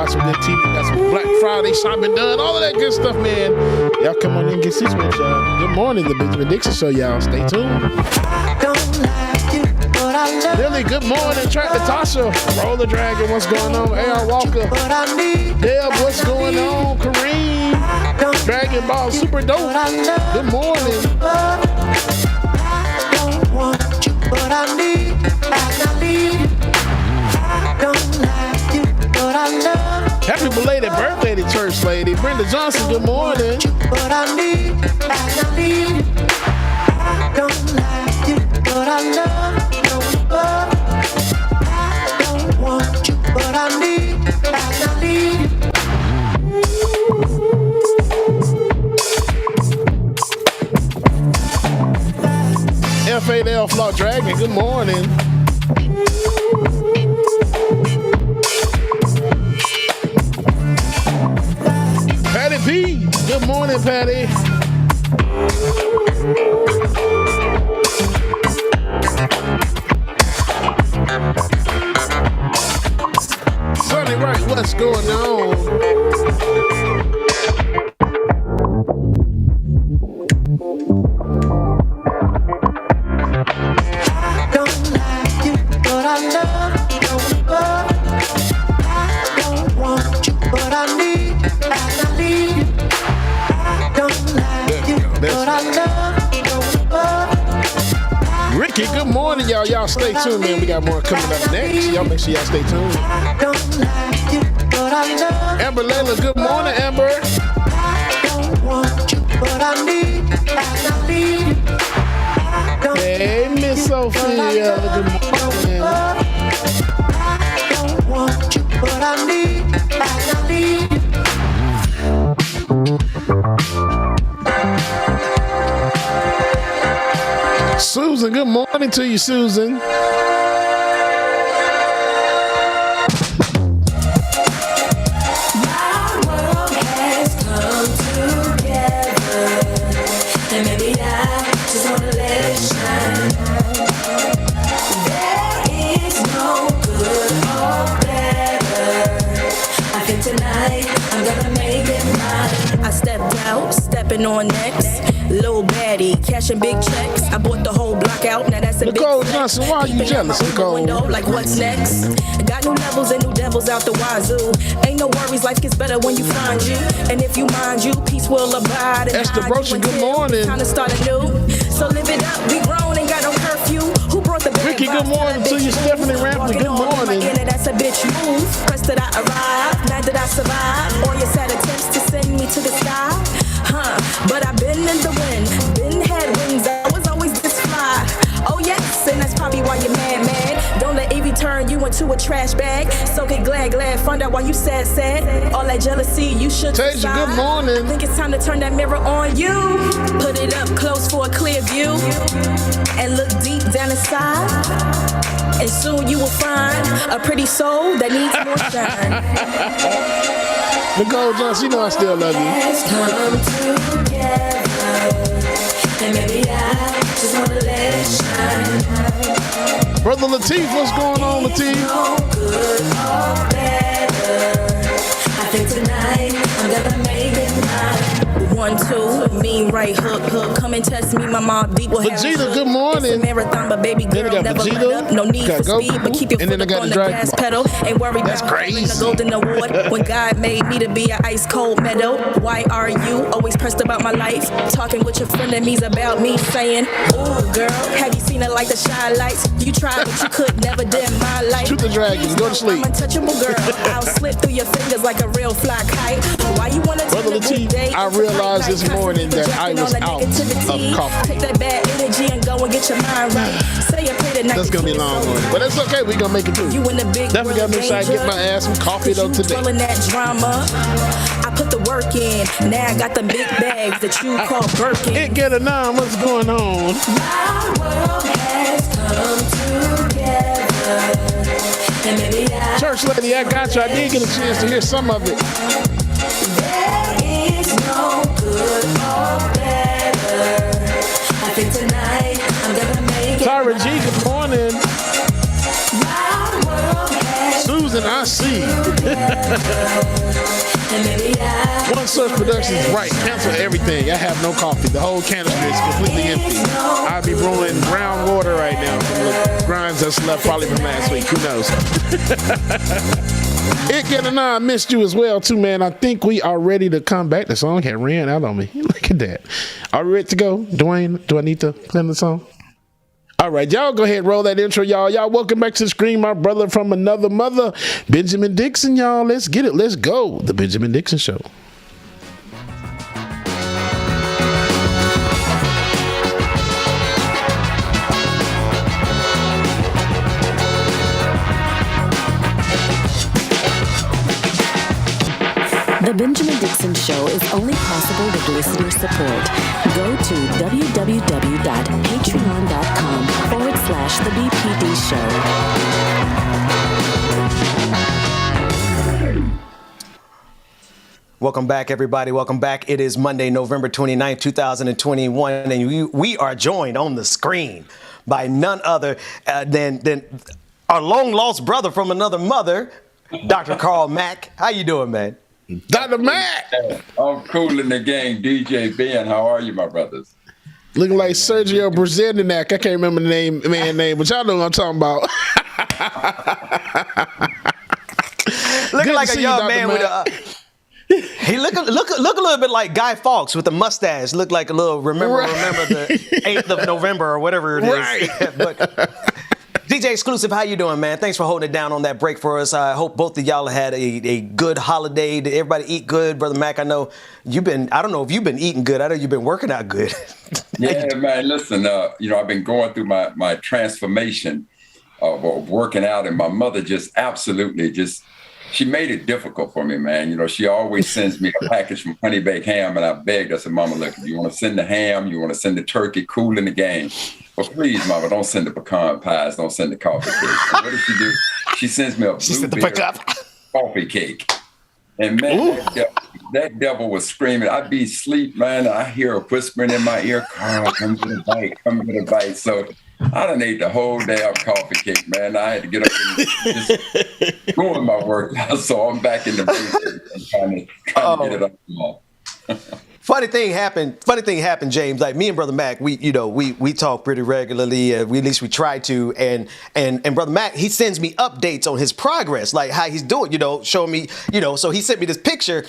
watch some good TV. Got some Black Friday shopping done. All of that good stuff, man. Y'all come on in and get this with y'all. Good morning, the Benjamin Dixon Show, y'all. Stay tuned. Lily, good morning. Track Natasha. Roller Dragon, what's going on? A.R. Walker. Deb, what's going on? Kareem. Dragon Ball, super dope. Good morning. But I need, I need you. I don't like you, but I love. Happy belated birthday to church lady. Brenda Johnson, good morning. But I need you. I don't like you, but I love. I don't want you, but I need you. F8L Flaw Dragon, good morning. Patty P, good morning, Patty. Sonny Wright, what's going on? Ricky, good morning, y'all. Y'all stay tuned, man. We got more coming up next. Y'all make sure y'all stay tuned. Amber Layla, good morning, Amber. Hey, Miss Sophia, good morning. Susan, good morning to you, Susan. My world has come together, and maybe I just wanna let it shine. There is no good or better. I think tonight I'm gonna make it mine. I stepped out, stepping on next. Little baddie, cashing big checks. I bought the whole block out, now that's a Nicole big Johnson, why are you jealous, Nicole? Window, like what's next? Got new levels and new devils out the wazoo. Ain't no worries, life gets better when you find you. And if you mind you, peace will abide. Esther Brochen, good morning. Time to start anew. So live it up, we grown, ain't got no curfew. Who brought the bad Ricky, good morning to you. Stephanie Rampton, good morning. That's a bitch move. First that I arrive, now that I survive. All your sad attempts to send me to the sky. But I've been in the wind, been had wings, I was always this fly. Oh yes, and that's probably why you're mad. Don't let Evie turn you into a trash bag. So get glad, find out why you sad. All that jealousy, you should Tasia, good morning. I think it's time to turn that mirror on you. Put it up close for a clear view. And look deep down inside. And soon you will find a pretty soul that needs more shine. Nicole Johnson, you know I still love you. Come together, and maybe I just wanna let it shine. Brother Lateef, what's going on, Lateef? No good or better. I think tonight I'm gonna make it mine. 1, 2, mean right hook. Come and test me, my mom deep will have Vegeta, good morning. It's a marathon, but baby girl, then I got never Vegeta. let up. No need for Goku. speed, but keep your And then foot I got up on the the Dragon gas Ball. pedal. Ain't worried That's about winning crazy. the golden award. When God made me to be an ice cold medal. Why are you always pressed about my life? Talking with your frenemies about me, saying, ooh, girl, have you seen it like the shine lights? You tried, but you could never dim my light. Shoot the dragon, go to sleep. I'm untouchable girl. I'll slip through your fingers like a real fly kite. Why you wanna Brother Lateef, I realized this morning that I was out of coffee. Take that bad energy and go and get your mind right. Say a prayer tonight. That's gonna be a long one, but it's okay. We're gonna make it through. You in the big Definitely got me excited to get my ass some coffee though today. Rolling that drama. I put the work in. Now I got the big bags that you call Birkin. It get a 9. What's going on? My world has come together. And maybe Church lady, I got you. I did get a chance to hear some of it. there is no good or better. I think tonight I'm gonna make it. Tyra G, good morning. My world has Susan, I see. One Source Productions, right? Cancel everything. I have no coffee. The whole canister is completely empty. I'll be brewing brown water right now from the grinds that's left probably from last week. Who knows? I missed you as well too, man. I think we are ready to come back. The song had ran out on me. Look at that. Are we ready to go? Dwayne, do I need to play the song? All right, y'all go ahead and roll that intro, y'all. Y'all welcome back to the screen, my brother from another mother, Benjamin Dixon, y'all. Let's get it. Let's go. The Benjamin Dixon Show. The Benjamin Dixon Show is only possible with listener support. Go to www.patreon.com/The BPD Show. Welcome back, everybody. Welcome back. It is Monday, November 29th, 2021, and we are joined on the screen by none other than our long-lost brother from another mother, Dr. Carl Mack. How you doing, man? Dr. Mack! I'm cool in the game. DJ Ben, how are you, my brothers? Looking like Sergio Brazilianac. I can't remember the man name, but y'all know what I'm talking about. Looking like a young man with a... He look a little bit like Guy Fawkes with a mustache. Look like a little remember the 8th of November or whatever it is. Right. But DJ Exclusive, how you doing, man? Thanks for holding it down on that break for us. I hope both of y'all had a good holiday. Did everybody eat good? Brother Mack, I know I don't know if you've been eating good. I know you've been working out good. Yeah, man, listen, I've been going through my transformation of working out, and my mother just absolutely she made it difficult for me, man. You know, she always sends me a package from Honey Baked Ham, and I begged. I said, Mama, look, you want to send the ham, you want to send the turkey, cool in the game. But please, Mama, don't send the pecan pies, don't send the coffee cake. And what does she do? She sends me a blueberry coffee cake. And man, that devil was screaming. I'd be asleep, man. I hear her whispering in my ear, Carl, come to the bite, come to the bite. So I done ate the whole damn coffee cake, man. I had to get up and just doing my workout. So I'm back in the basement and trying to get it up the wall. Funny thing happened, James. Like me and Brother Mack, we talk pretty regularly. At least we try to. And Brother Mack, he sends me updates on his progress, like how he's doing. Showing me. So he sent me this picture,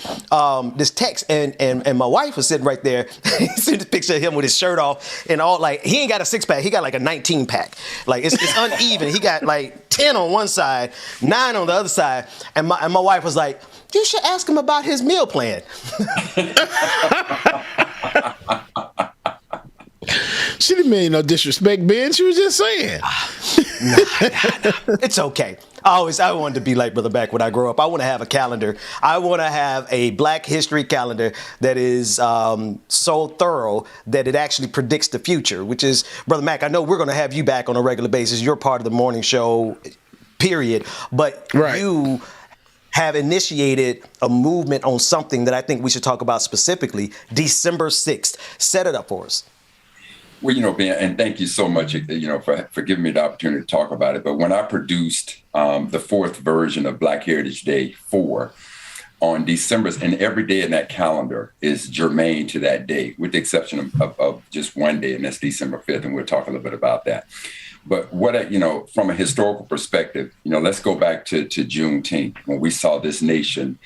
this text, and my wife was sitting right there. He sent a picture of him with his shirt off and all. Like he ain't got a 6-pack, he got like a 19-pack. Like it's uneven. He got like 10 on one side, 9 on the other side. And my wife was like, you should ask him about his meal plan. She didn't mean no disrespect, Ben. She was just saying. Nah. It's okay. I wanted to be like Brother Mack when I grow up. I want to have a calendar. I want to have a Black History calendar that is so thorough that it actually predicts the future, which is, Brother Mack, I know we're going to have you back on a regular basis. You're part of the morning show, period. But right. You have initiated a movement on something that I think we should talk about specifically, December 6th. Set it up for us. Well, Ben, and thank you so much, for giving me the opportunity to talk about it. But when I produced the 4th version of Black Heritage Day 4 on December, and every day in that calendar is germane to that day, with the exception of just one day, and that's December 5th, and we'll talk a little bit about that. But from a historical perspective, let's go back to Juneteenth, when we saw this nation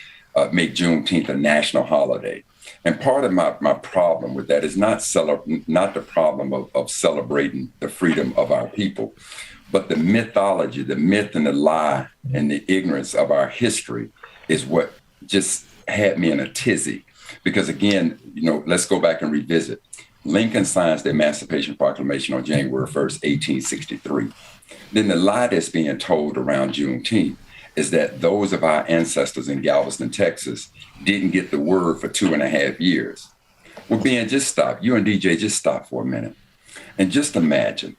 make Juneteenth a national holiday. And part of my problem with that is not the problem of celebrating the freedom of our people, but the mythology, the myth and the lie and the ignorance of our history is what just had me in a tizzy. Because again, let's go back and revisit. Lincoln signs the Emancipation Proclamation on January 1st, 1863. Then the lie that's being told around Juneteenth is that those of our ancestors in Galveston, Texas, didn't get the word for 2.5 years. Well, Ben, just stop. You and DJ, just stop for a minute. And just imagine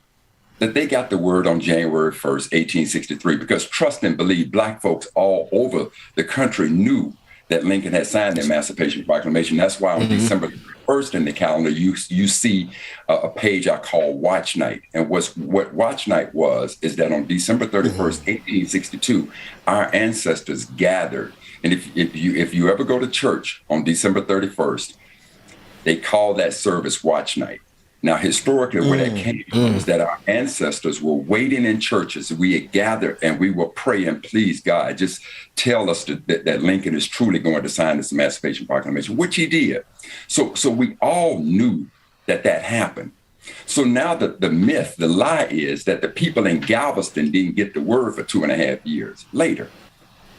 that they got the word on January 1st, 1863, because trust and believe, Black folks all over the country knew that Lincoln had signed the Emancipation Proclamation. That's why on December 1st in the calendar, you see a page I call Watch Night. And what Watch Night is that on December 31st, 1862, our ancestors gathered And if you ever go to church on December 31st, they call that service watch night. Now, historically, where that came from is that our ancestors were waiting in churches. We had gathered and we will pray and please God, just tell us that Lincoln is truly going to sign this Emancipation Proclamation, which he did. So we all knew that happened. So now the myth, the lie is that the people in Galveston didn't get the word for 2.5 years later.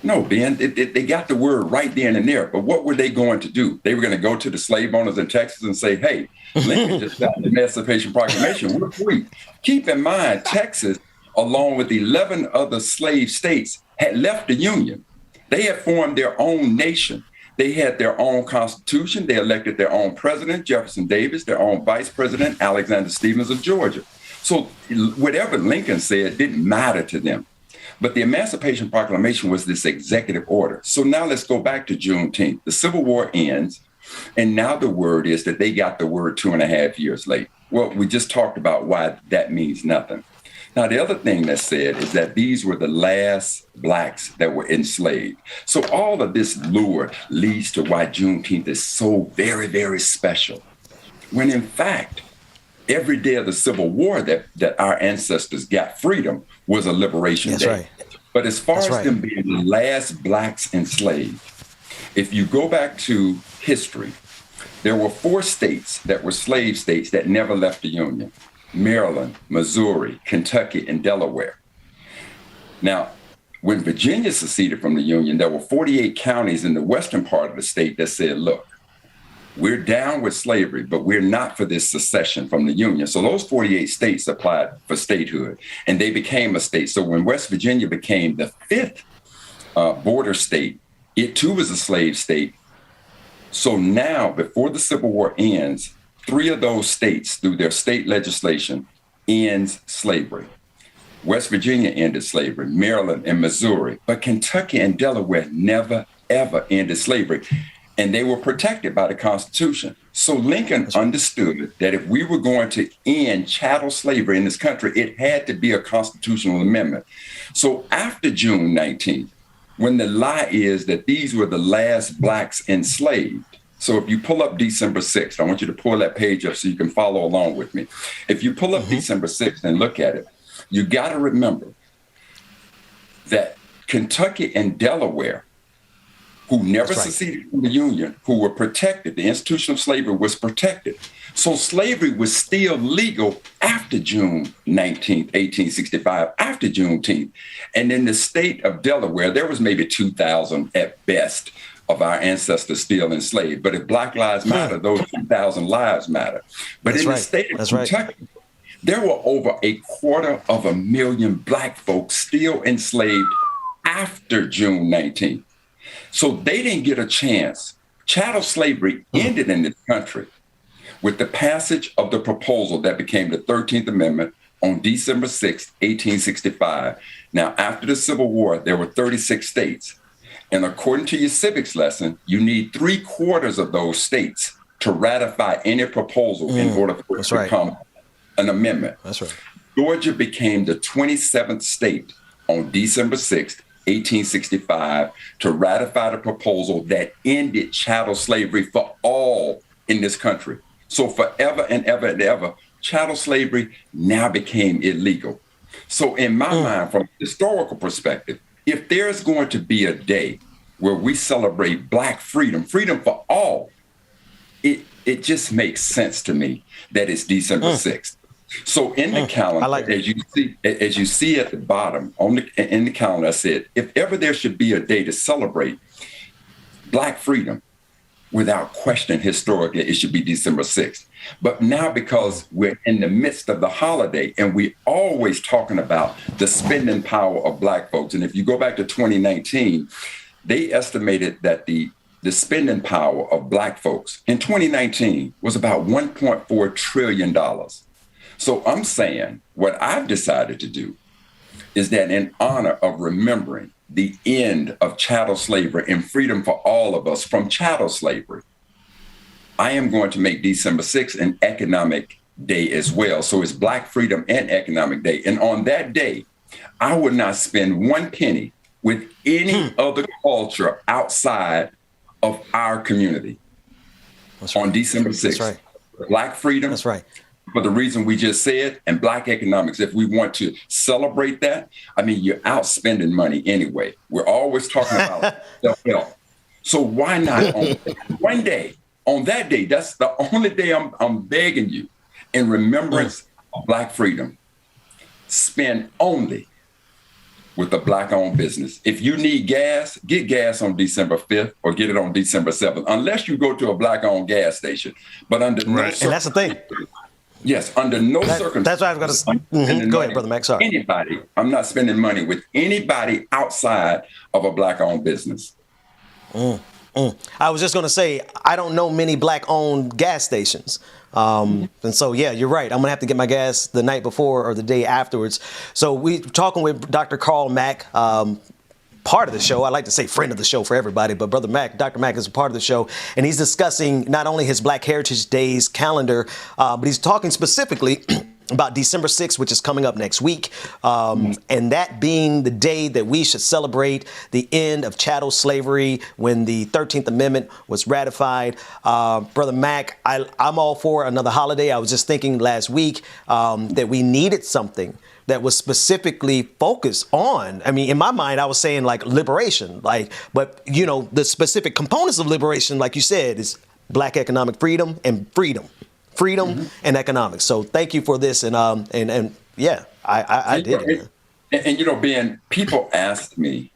No, Ben, they got the word right then and there. But what were they going to do? They were going to go to the slave owners in Texas and say, hey, Lincoln just got the Emancipation Proclamation. We're free. Keep in mind, Texas, along with 11 other slave states, had left the Union. They had formed their own nation. They had their own constitution. They elected their own president, Jefferson Davis, their own vice president, Alexander Stephens of Georgia. So whatever Lincoln said didn't matter to them. But the Emancipation Proclamation was this executive order. So now let's go back to Juneteenth. The Civil War ends, and now the word is that they got the word 2.5 years late. Well, we just talked about why that means nothing. Now, the other thing that's said is that these were the last Blacks that were enslaved. So all of this lure leads to why Juneteenth is so very, very special. When in fact, every day of the Civil War that our ancestors got freedom was a liberation day. Right. But as far as them being the last Blacks enslaved, if you go back to history, there were 4 states that were slave states that never left the Union: Maryland, Missouri, Kentucky, and Delaware. Now, when Virginia seceded from the Union, there were 48 counties in the western part of the state that said, look, we're down with slavery, but we're not for this secession from the Union. So those 48 states applied for statehood, and they became a state. So when West Virginia became the 5th border state, it too was a slave state. So now, before the Civil War ends, 3 of those states, through their state legislation, ends slavery. West Virginia ended slavery, Maryland and Missouri, but Kentucky and Delaware never, ever ended slavery. And they were protected by the Constitution. So Lincoln understood that if we were going to end chattel slavery in this country, it had to be a constitutional amendment. So after June 19th, when the lie is that these were the last Blacks enslaved, so if you pull up December 6th, I want you to pull that page up so you can follow along with me. If you pull up December 6th and look at it, you got to remember that Kentucky and Delaware, who never seceded from the Union, who were protected, the institution of slavery was protected. So slavery was still legal after June 19th, 1865, after Juneteenth. And in the state of Delaware, there was maybe 2,000 at best of our ancestors still enslaved. But if Black Lives Matter, those 2,000 lives matter. But in the state of Kentucky, there were over 250,000 Black folks still enslaved after June 19th. So they didn't get a chance. Chattel slavery ended in this country with the passage of the proposal that became the 13th Amendment on December 6, 1865. Now, after the Civil War, there were 36 states. And according to your civics lesson, you need 3/4 of those states to ratify any proposal in order for it to become an amendment. That's right. Georgia became the 27th state on December 6th, 1865, to ratify the proposal that ended chattel slavery for all in this country. So forever and ever and ever, chattel slavery now became illegal. So in my mind, from a historical perspective, if there's going to be a day where we celebrate Black freedom, freedom for all, it just makes sense to me that it's December 6th. So in the calendar, as you see at the bottom in the calendar, I said, if ever there should be a day to celebrate Black freedom, without question, historically, it should be December 6th. But now, because we're in the midst of the holiday and we're always talking about the spending power of Black folks, and if you go back to 2019, they estimated that the spending power of Black folks in 2019 was about $1.4 trillion. So I'm saying what I've decided to do is that in honor of remembering the end of chattel slavery and freedom for all of us from chattel slavery, I am going to make December 6th an economic day as well. So it's Black Freedom and Economic Day. And on that day, I would not spend 1 penny with any other culture outside of our community. That's right. On December 6th. That's right. Black freedom. That's right. For the reason we just said, and Black economics. If we want to celebrate that, I mean, you're out spending money anyway. We're always talking about self-help. So why not on one day, on that day, that's the only day I'm begging you, in remembrance of Black freedom, spend only with a Black-owned business. If you need gas, get gas on December 5th or get it on December 7th, unless you go to a Black-owned gas station. But under no And that's the thing. Yes, under no circumstances. That's what I was going to say. Go ahead, Brother Mack. Sorry. Anybody, I'm not spending money with anybody outside of a Black-owned business. I was just going to say, I don't know many Black-owned gas stations. And so, yeah, you're right. I'm going to have to get my gas the night before or the day afterwards. So we're talking with Dr. Carl Mack, part of the show. I like to say friend of the show for everybody, but Brother Mack, Dr. Mack is a part of the show. And he's discussing not only his Black Heritage Days calendar, but he's talking specifically about December 6th, which is coming up next week, and that being the day that we should celebrate the end of chattel slavery when the 13th Amendment was ratified. Brother Mack, I'm all for another holiday. I was just thinking last week that we needed something that was specifically focused on, I mean, in my mind, I was saying like liberation, but you know, the specific components of liberation, like you said, is Black economic freedom and freedom and economics. So thank you for this. And yeah, I did. And you know, Ben, people ask me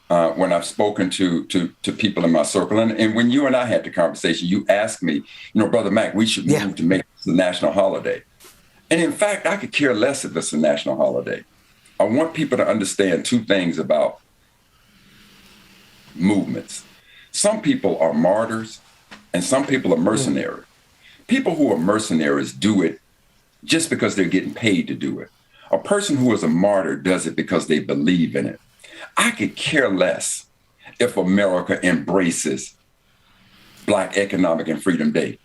when I've spoken to people in my circle, and when you and I had the conversation, you asked me, you know, Brother Mack, we should move to make this a national holiday. And in fact, I could care less if it's a national holiday. I want people to understand two things about movements. Some people are martyrs and some people are mercenaries. People who are mercenaries do it just because they're getting paid to do it. A person who is a martyr does it because they believe in it. I could care less if America embraces Black Economic and Freedom Day.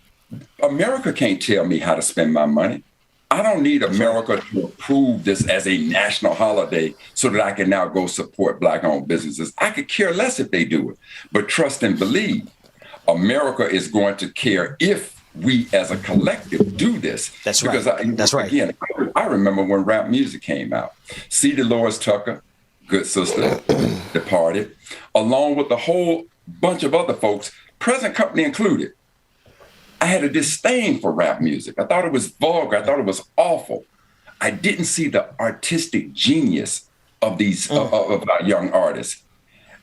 America can't tell me how to spend my money. I don't need America to approve this as a national holiday so that I can now go support Black-owned businesses. I could care less if they do it, but trust and believe America is going to care if we as a collective do this. That's right. Because that's right. Again, I remember when rap music came out. C. Dolores Tucker, good sister, departed, along with a whole bunch of other folks, present company included. I had a disdain for rap music. I thought it was vulgar. I thought it was awful. I didn't see the artistic genius of these of our young artists.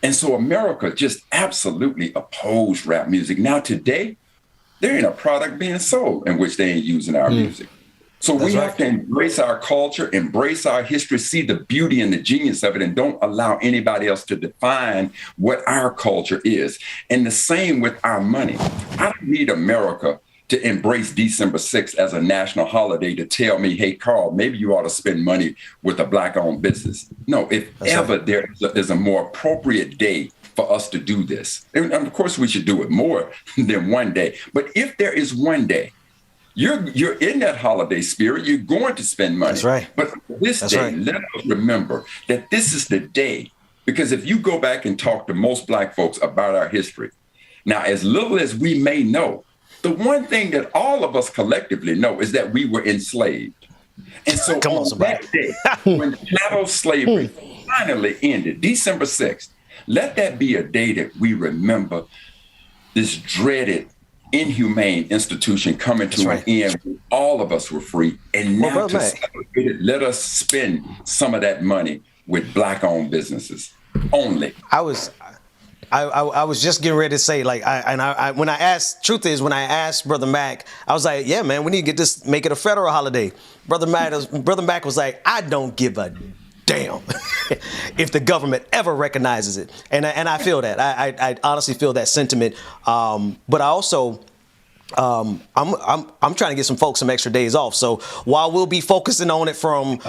And so America just absolutely opposed rap music. Now today, there ain't a product being sold in which they ain't using our music. So we have to embrace our culture, embrace our history, see the beauty and the genius of it, and don't allow anybody else to define what our culture is. And the same with our money. I don't need America to embrace December 6th as a national holiday to tell me, hey, Carl, maybe you ought to spend money with a Black-owned business. No, if there is a more appropriate day for us to do this, and of course we should do it more than one day. But if there is one day, you're in that holiday spirit, you're going to spend money. That's right. But this day, let us remember that this is the day, because if you go back and talk to most Black folks about our history, now, as little as we may know, the one thing that all of us collectively know is that we were enslaved. And so on that day, when chattel slavery finally ended, December 6th, let that be a day that we remember this dreaded, inhumane institution coming to an end when all of us were free. And now to celebrate it, let us spend some of that money with Black-owned businesses only. I was just getting ready to say, when I asked Brother Mack, I was like, yeah, man, we need to get this, make it a federal holiday. Brother Mack was like, I don't give a damn if the government ever recognizes it. And I feel that. I honestly feel that sentiment. But I also, I'm trying to get some folks some extra days off. So while we'll be focusing on it from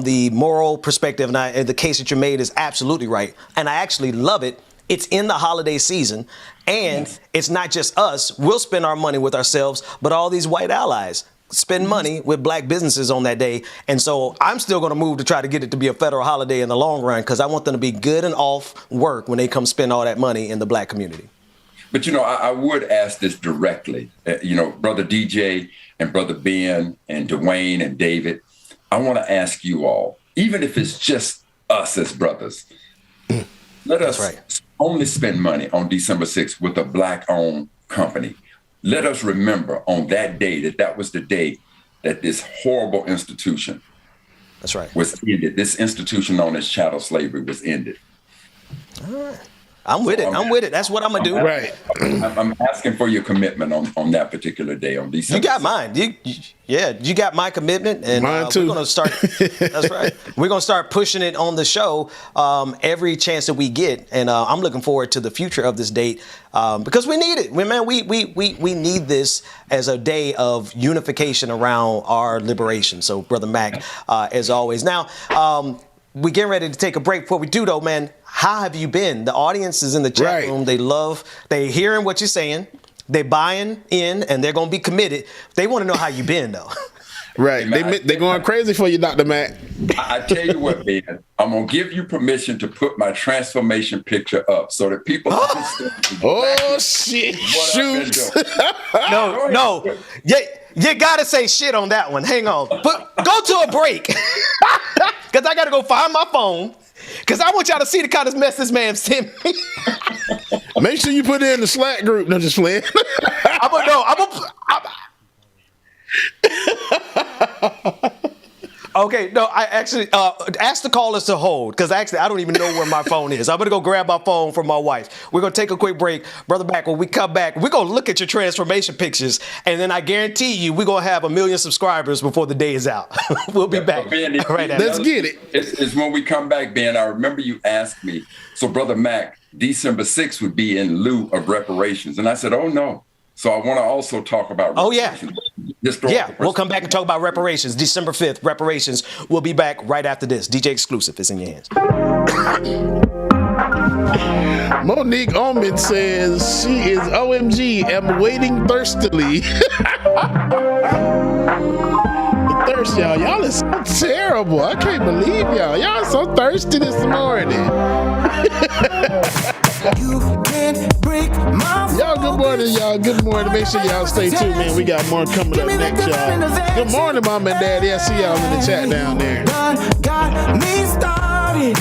the moral perspective, and the case that you made is absolutely right, and I actually love it. It's in the holiday season, and it's not just us. We'll spend our money with ourselves, but all these white allies. spend money with black businesses on that day. And so I'm still going to move to try to get it to be a federal holiday in the long run because I want them to be good and off work when they come spend all that money in the black community. But, I would ask this directly. Brother DJ and Brother Ben and Dwayne and David, I want to ask you all, even if it's just us as brothers, let us only spend money on December 6th with a black-owned company. Let us remember on that day that was the day that this horrible institution was ended. This institution known as chattel slavery was ended. All right. I'm with it. I'm with it. That's what I'm going to do. Right. I'm asking for your commitment on that particular day on December. You got mine. You got my commitment. And mine too. We're going to start. That's right. We're going to start pushing it on the show every chance that we get. And I'm looking forward to the future of this date because we need it. We need this as a day of unification around our liberation. So, Brother Mack, as always. Now, we're getting ready to take a break. Before we do, though, man, how have you been? The audience is in the chat room. They hearing what you're saying. They buying in, and they're going to be committed. They want to know how you been, though. Right. They're going crazy for you, Dr. Mack. I tell you what, Ben, I'm going to give you permission to put my transformation picture up so that people understand. Oh, shit. Shoot. No. You got to say shit on that one. Hang on. But go to a break. Because I got to go find my phone. Because I want y'all to see the kind of mess this man sent me. Make sure you put it in the Slack group. No, just playing. Okay, no, I actually asked the callers to hold because actually I don't even know where my phone is. I'm going to go grab my phone from my wife. We're going to take a quick break. Brother Mack, when we come back, we're going to look at your transformation pictures, and then I guarantee you we're going to have 1 million subscribers before the day is out. We'll be back. Ben, let's get it. It's when we come back, Ben. I remember you asked me, so Brother Mack, December 6th would be in lieu of reparations. And I said, oh, no. So I want to also talk about reparations. We'll come back and talk about reparations. December 5th, reparations. We'll be back right after this. DJ Exclusive is in your hands. Monique Oman says she is OMG, am waiting thirstily. The thirst, y'all. Y'all is so terrible. I can't believe y'all. Y'all so thirsty this morning. You can't break my y'all, good morning, y'all. Good morning. Make sure y'all stay tuned, man. We got more coming up next, y'all. Good morning, Mom and Daddy. I see y'all in the chat down there. Got me started.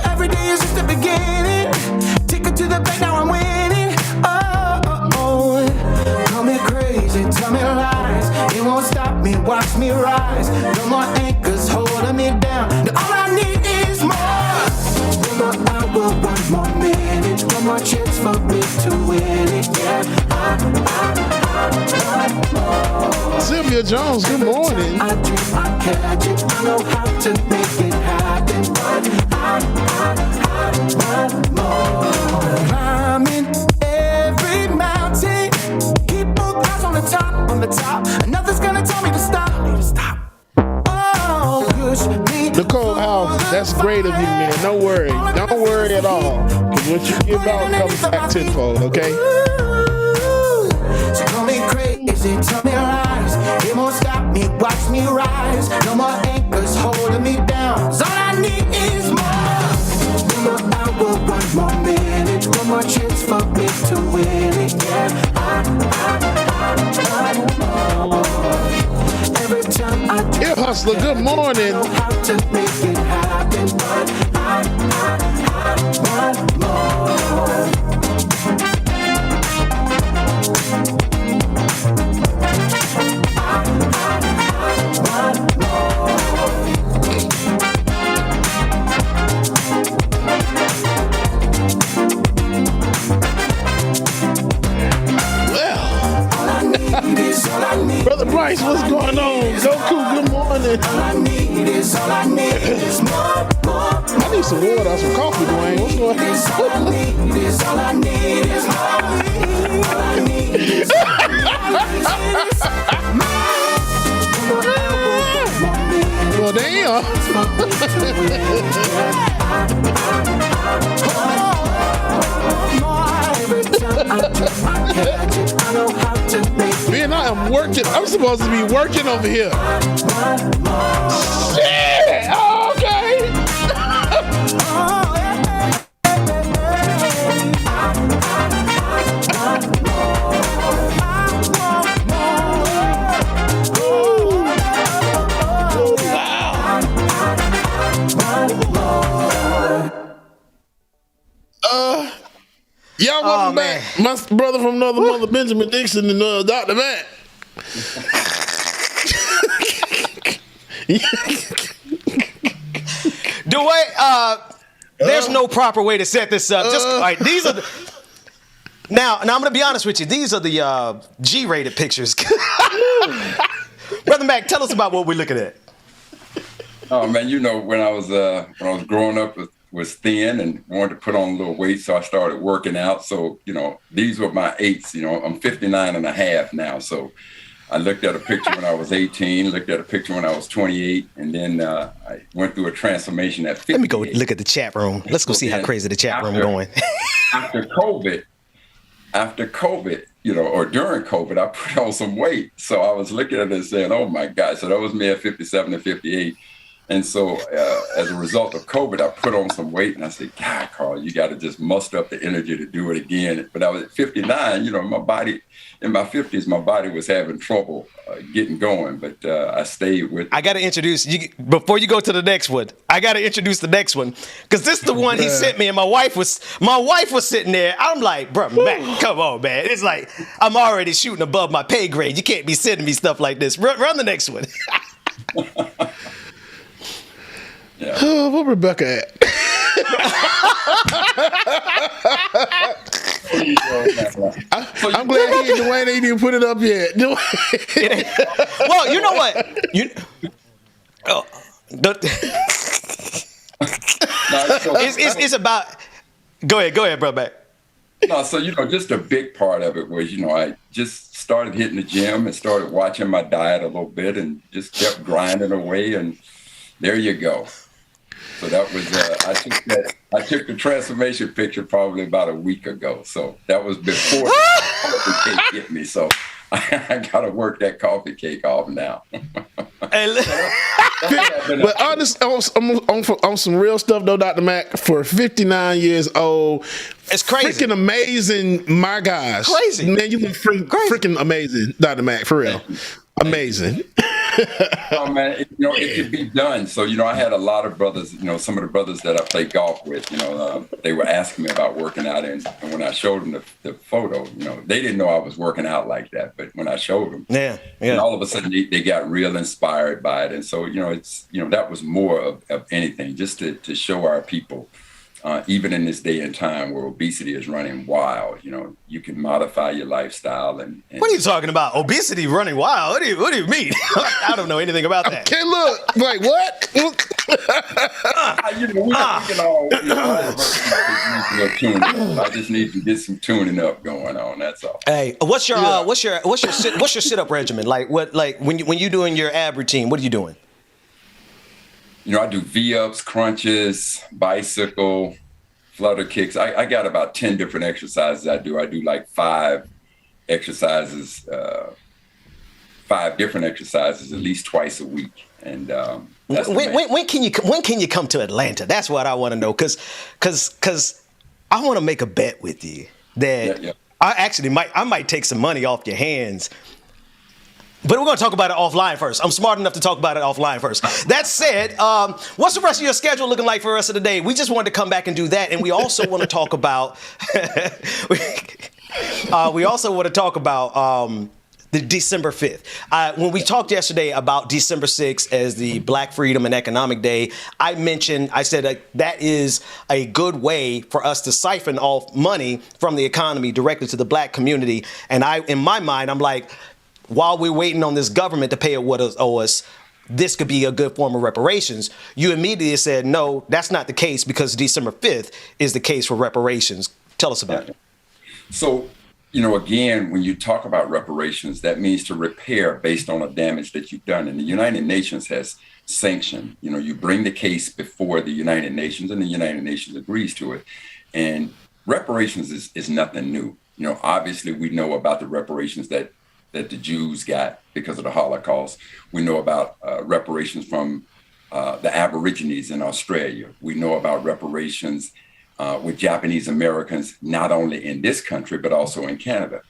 Every day is just the beginning. Take it to the bank, now I'm winning. Oh. Call me crazy, tell me lies. It won't stop me, watch me rise. No more anchors holding me down. Now all I need is more. One more hour, one more minute. One more chance for me to win it. Yeah, I want more. Sylvia Jones, good morning. I dream, I catch it. I know how to make it happen. I want more. Climbing every mountain. Keep both eyes on the top. Nothing's gonna tell me to stop. Oh, push me. Nicole House, that's great of you, man. Don't worry. Don't worry at all. What you give out comes back tenfold, okay? So call me crazy, tell me lies. It won't stop me, watch me rise. No more anchors holding me down. So all I need is more. One more hour, one more minute. One more chance for me to win it. Yeah, I want more. Every time I do, Ear Hustler, good morning. know how to make it happen. I want more. Brother Bryce, what's going on? Goku, good morning. All I need is more. I need some water, some coffee, Dwayne. What's going on? All I need is more. All I need is Well, damn. Man, I am working. I'm supposed to be working over here. Yeah. Oh, okay. Y'all welcome back. My brother from another mother, Benjamin Dixon, and Dr. Mack. There's no proper way to set this up. Just all right, these are the, now I'm gonna be honest with you. These are the G-rated pictures. Brother Mack, tell us about what we're looking at. Oh man, you know, when I was growing up, was thin and wanted to put on a little weight, so I started working out. So, you know, these were my 8s. You know, I'm 59 and a half now. So I looked at a picture when I was 18, looked at a picture when I was 28, and then I went through a transformation at 50. Let me go look at the chat room. Let's go see how crazy the chat room going. After COVID, you know, or during COVID, I put on some weight. So I was looking at it and saying, oh my God. So that was me at 57 and 58. And so as a result of COVID, I put on some weight, and I said, God, Carl, you got to just muster up the energy to do it again. But I was at 59, you know, my body, in my 50s, my body was having trouble getting going, but I stayed with it. I got to introduce you, before you go to the next one, I got to introduce the next one, because this is the one he sent me, and my wife was sitting there. I'm like, bro, Mack, come on, man. It's like, I'm already shooting above my pay grade. You can't be sending me stuff like this. Run the next one. Yeah. Oh, where Rebecca at? I'm glad he and Dwayne ain't even put it up yet. Well, you know what? It's about. Go ahead, bro. Back. No, so, you know, just a big part of it was, you know, I just started hitting the gym and started watching my diet a little bit and just kept grinding away, and there you go. So that was, I took the transformation picture probably about a week ago. So that was before the coffee cake hit me. So I got to work that coffee cake off now. But honest, on some real stuff though, Dr. Mack, for 59 years old, it's crazy. Freaking amazing, my gosh. Crazy. Man, you've been freaking amazing, Dr. Mack, for real. Amazing. Oh man, you know, it could be done. So, you know, I had a lot of brothers, you know, some of the brothers that I play golf with, you know, they were asking me about working out. And when I showed them the photo, you know, they didn't know I was working out like that. But when I showed them, and all of a sudden they got real inspired by it. And so, you know, it's, you know, that was more of anything, just to show our people, even in this day and time where obesity is running wild, you know, you can modify your lifestyle. And what are you talking about? Obesity running wild? What do you mean? I don't know anything about that. Okay, look, like what? You know, we can all tune up. I just need to get some tuning up going on. That's all. Hey, what's your sit up regimen? Like when you doing your ab routine? What are you doing? You know, I do V-ups, crunches, bicycle, flutter kicks. I got about 10 different exercises I do. I do like 5 exercises, 5 different exercises at least twice a week. And when can you come to Atlanta? That's what I want to know. Cause I want to make a bet with you that I might take some money off your hands. But we're going to talk about it offline first. I'm smart enough to talk about it offline first. That said, what's the rest of your schedule looking like for the rest of the day? We just wanted to come back and do that. And we also want to talk about the December 5th. When we talked yesterday about December 6th as the Black Freedom and Economic Day, I said that is a good way for us to siphon off money from the economy directly to the black community. And in my mind, I'm like, while we're waiting on this government to pay what owe us, this could be a good form of reparations. You immediately said, no, that's not the case because December 5th is the case for reparations. Tell us about it. So, you know, again, when you talk about reparations, that means to repair based on a damage that you've done. And the United Nations has sanctioned, you know, you bring the case before the United Nations and the United Nations agrees to it. And reparations is nothing new. You know, obviously we know about the reparations that that the Jews got because of the Holocaust. We know about reparations from the Aborigines in Australia. We know about reparations with Japanese Americans, not only in this country, but also in Canada.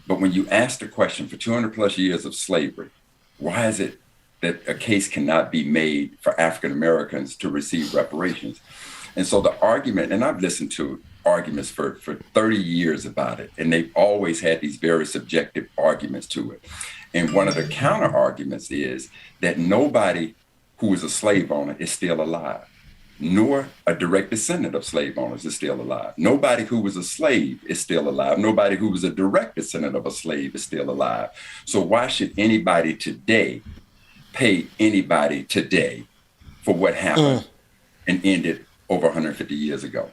But when you ask the question, for 200 plus years of slavery, why is it that a case cannot be made for African Americans to receive reparations? And so the argument, and I've listened to arguments for 30 years about it, and they've always had these very subjective arguments to it. And one of the counter arguments is that nobody who is a slave owner is still alive, nor a direct descendant of slave owners is still alive. Nobody who was a slave is still alive. Nobody who was a direct descendant of a slave is still alive. So why should anybody today pay anybody today for what happened and ended over 150 years ago?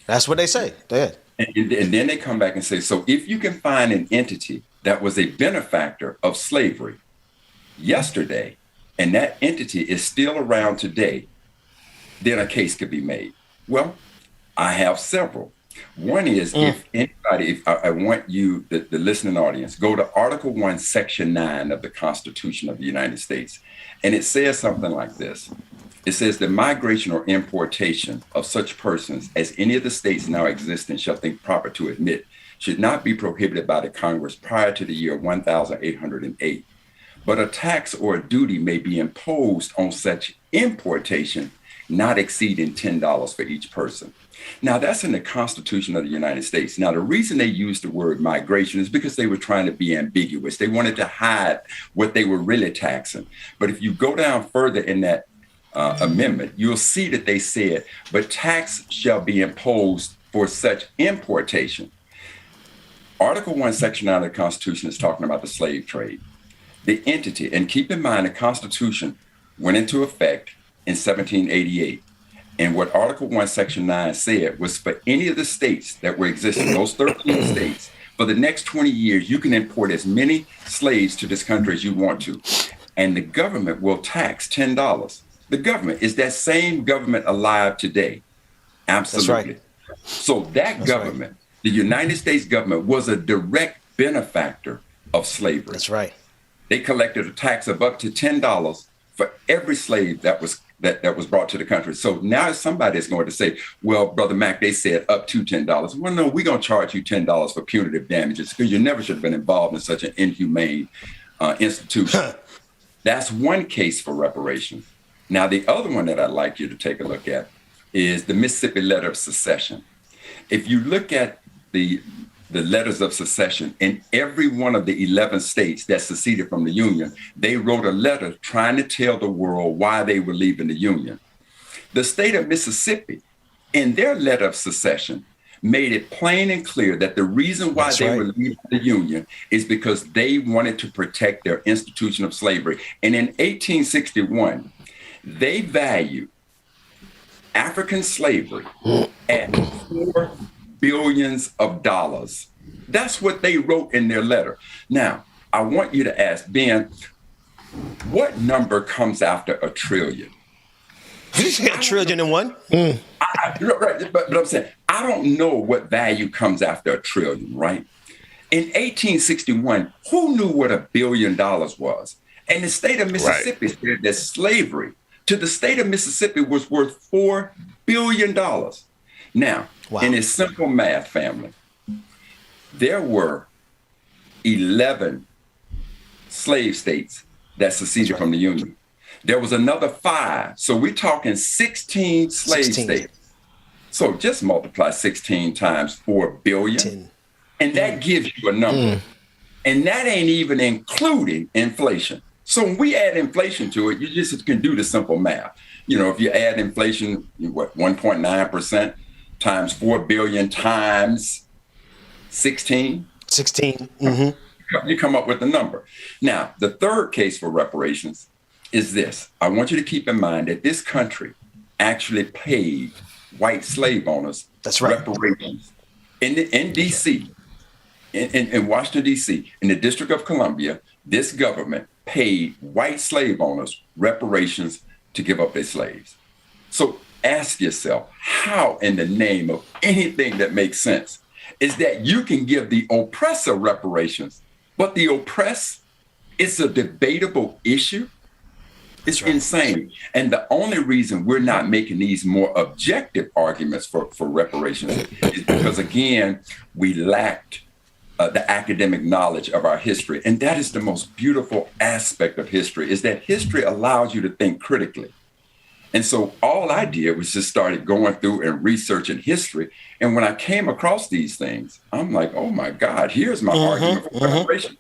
That's what they say. And then they come back and say, so if you can find an entity that was a benefactor of slavery yesterday, and that entity is still around today, then a case could be made. Well, I have several. One is if I want you, the listening audience, go to Article 1, Section 9 of the Constitution of the United States. And it says something like this. It says the migration or importation of such persons as any of the states now existing shall think proper to admit should not be prohibited by the Congress prior to the year 1808. But a tax or a duty may be imposed on such importation not exceeding $10 for each person. Now, that's in the Constitution of the United States. Now, the reason they used the word migration is because they were trying to be ambiguous. They wanted to hide what they were really taxing. But if you go down further in that amendment, you'll see that they said, but tax shall be imposed for such importation. Article 1, Section 9 of the Constitution is talking about the slave trade. The entity, and keep in mind the Constitution went into effect in 1788. And what Article 1, Section 9 said was for any of the states that were existing, those 13 states, for the next 20 years, you can import as many slaves to this country as you want to. And the government will tax $10. The government, is that same government alive today? Absolutely. That's right. So that government, the United States government, was a direct benefactor of slavery. That's right. They collected a tax of up to $10 for every slave that was brought to the country. So now somebody is going to say, well, Brother Mack, they said up to $10. Well, no, we're going to charge you $10 for punitive damages because you never should have been involved in such an inhumane institution. That's one case for reparations. Now, the other one that I'd like you to take a look at is the Mississippi Letter of Secession. If you look at the letters of secession in every one of the 11 states that seceded from the Union, they wrote a letter trying to tell the world why they were leaving the Union. The state of Mississippi, in their letter of secession, made it plain and clear that the reason why they were leaving the Union is because they wanted to protect their institution of slavery. And in 1861, they valued African slavery at $4 billion. That's what they wrote in their letter. Now, I want you to ask, Ben, what number comes after a trillion? Did you say $1 trillion and one? Right, but I'm saying, I don't know what value comes after a trillion, right? In 1861, who knew what $1 billion was? And the state of Mississippi said that slavery to the state of Mississippi was worth $4 billion. Now, in a simple math, family, there were 11 slave states that seceded from the Union. There was another 5. So we're talking 16 slave states. So just multiply 16 times 4 billion. 10. And that gives you a number. And that ain't even including inflation. So when we add inflation to it, you just can do the simple math. You know, if you add inflation, 1.9% times 4 billion times 16. 16. You come up with the number. Now, the third case for reparations is this. I want you to keep in mind that this country actually paid white slave owners reparations. In D.C., in Washington, D.C., in the District of Columbia, this government paid white slave owners reparations to give up their slaves. So ask yourself, how in the name of anything that makes sense is that you can give the oppressor reparations But the oppressed, it's a debatable issue. It's insane. And the only reason we're not making these more objective arguments for reparations is because, again, we lacked the academic knowledge of our history. And that is the most beautiful aspect of history, is that history allows you to think critically. And so all I did was just started going through and researching history. And when I came across these things, I'm like, oh my God, here's my argument for reparation.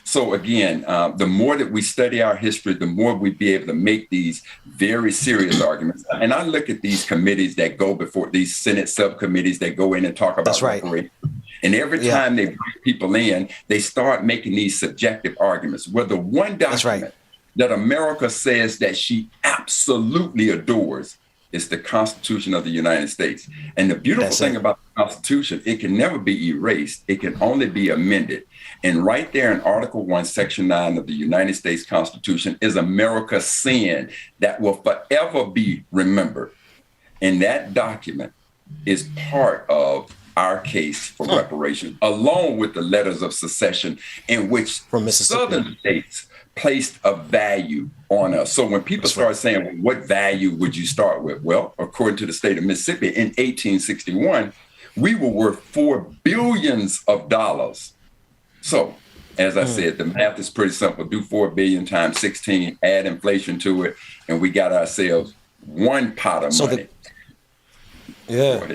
So again, the more that we study our history, the more we be able to make these very serious arguments. And I look at these committees that go before these Senate subcommittees that go in and talk about reparations. And every time they bring people in, they start making these subjective arguments. Well, the one document that America says that she absolutely adores is the Constitution of the United States. And the beautiful thing about the Constitution, it can never be erased. It can only be amended. And right there in Article 1, Section 9 of the United States Constitution is America's sin that will forever be remembered. And that document is part of our case for reparation, along with the letters of secession in which Southern states placed a value on us. So when people start saying, well, what value would you start with? Well, according to the state of Mississippi in 1861, we were worth $4 billion. So as I said, the math is pretty simple. Do 4 billion times 16, add inflation to it, and we got ourselves one pot of money.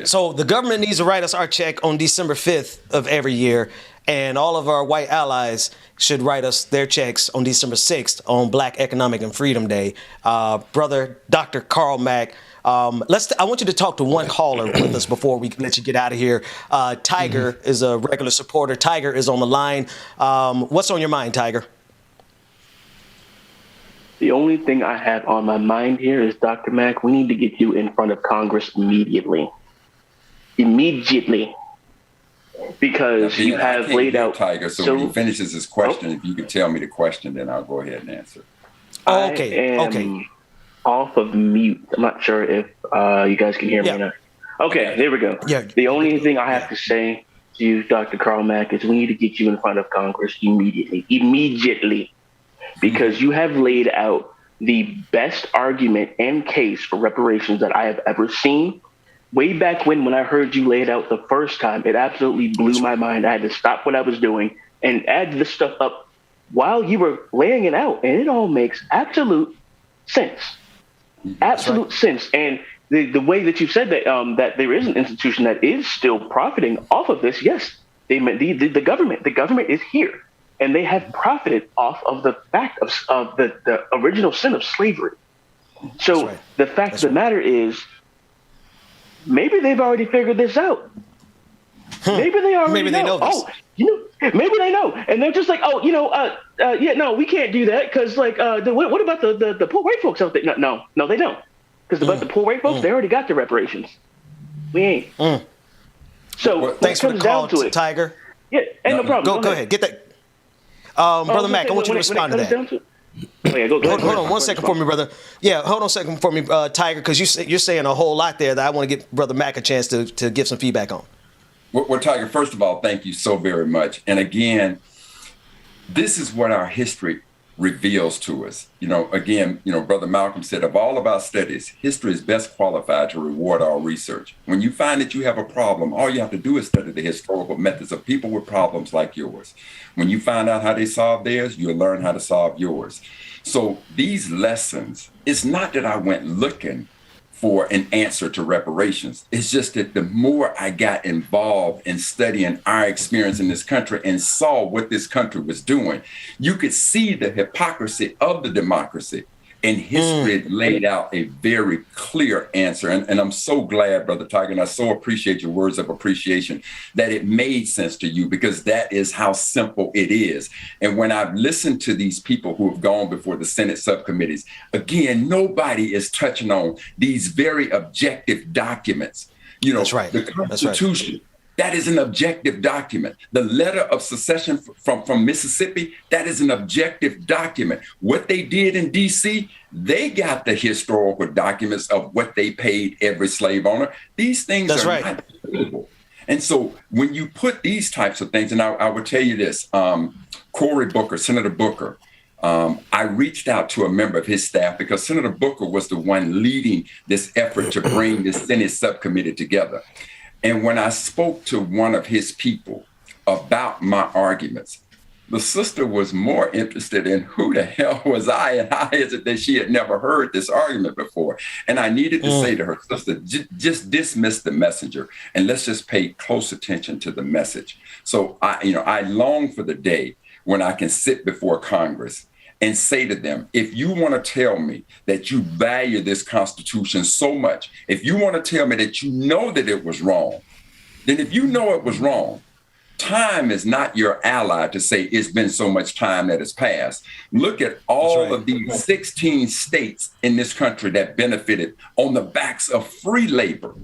So the government needs to write us our check on December 5th of every year, and all of our white allies should write us their checks on December 6th on Black Economic and Freedom Day. Brother Dr. Carl Mack, I want you to talk to one caller with us before we let you get out of here. Tiger is a regular supporter. Tiger is on the line. What's on your mind, Tiger? The only thing I have on my mind here is, Dr. Mack, we need to get you in front of Congress immediately. Because you have laid out... Tiger, so when he finishes his question, if you could tell me the question, then I'll go ahead and answer. Okay. Off of mute. I'm not sure if you guys can hear me or not. Okay, there we go. The only thing I have to say to you, Dr. Carl Mack, is we need to get you in front of Congress immediately. Because you have laid out the best argument and case for reparations that I have ever seen. Way back when I heard you lay it out the first time, it absolutely blew my mind. I had to stop what I was doing and add this stuff up while you were laying it out. And it all makes absolute sense. Absolute sense. And the way that you said that that there is an institution that is still profiting off of this, yes, the government is here. And they have profited off of the fact of the original sin of slavery. So the fact of the matter is, maybe they've already figured this out. Maybe they already know. Maybe they know. And they're just like, no, we can't do that because, like, what about the poor white folks out there? No, they don't. Because about the poor white folks, they already got their reparations. We ain't. So thanks for the call, Tiger. Yeah, no problem. Go ahead. Get that. Brother Mack, I want you to respond to that. Hold on 1 second for me, brother. Yeah, hold on a second for me, Tiger, because you're saying a whole lot there that I want to give Brother Mack a chance to give some feedback on. Well, Tiger, first of all, thank you so very much. And again, this is what our history reveals to us. Again, Brother Malcolm said, of all of our studies, history is best qualified to reward our research. When you find that you have a problem, all you have to do is study the historical methods of people with problems like yours. When you find out how they solve theirs, you'll learn how to solve yours. So these lessons, it's not that I went looking for an answer to reparations. It's just that the more I got involved in studying our experience in this country and saw what this country was doing, you could see the hypocrisy of the democracy. And history laid out a very clear answer. And I'm so glad, Brother Tiger, and I so appreciate your words of appreciation, that it made sense to you, because that is how simple it is. And when I've listened to these people who have gone before the Senate subcommittees, again, nobody is touching on these very objective documents. That's right. The Constitution. That is an objective document. The letter of secession from Mississippi, that is an objective document. What they did in D.C., they got the historical documents of what they paid every slave owner. These things are not debatable. And so when you put these types of things, and I would tell you this, Cory Booker, Senator Booker, I reached out to a member of his staff because Senator Booker was the one leading this effort to bring this Senate subcommittee together. And when I spoke to one of his people about my arguments, the sister was more interested in who the hell was I and how is it that she had never heard this argument before. And I needed to say to her, sister, just dismiss the messenger and let's just pay close attention to the message. So I long for the day when I can sit before Congress and say to them, if you want to tell me that you value this Constitution so much, if you want to tell me that you know that it was wrong, then if you know it was wrong, time is not your ally to say it's been so much time that has passed. Look at all of these 16 states in this country that benefited on the backs of free labor.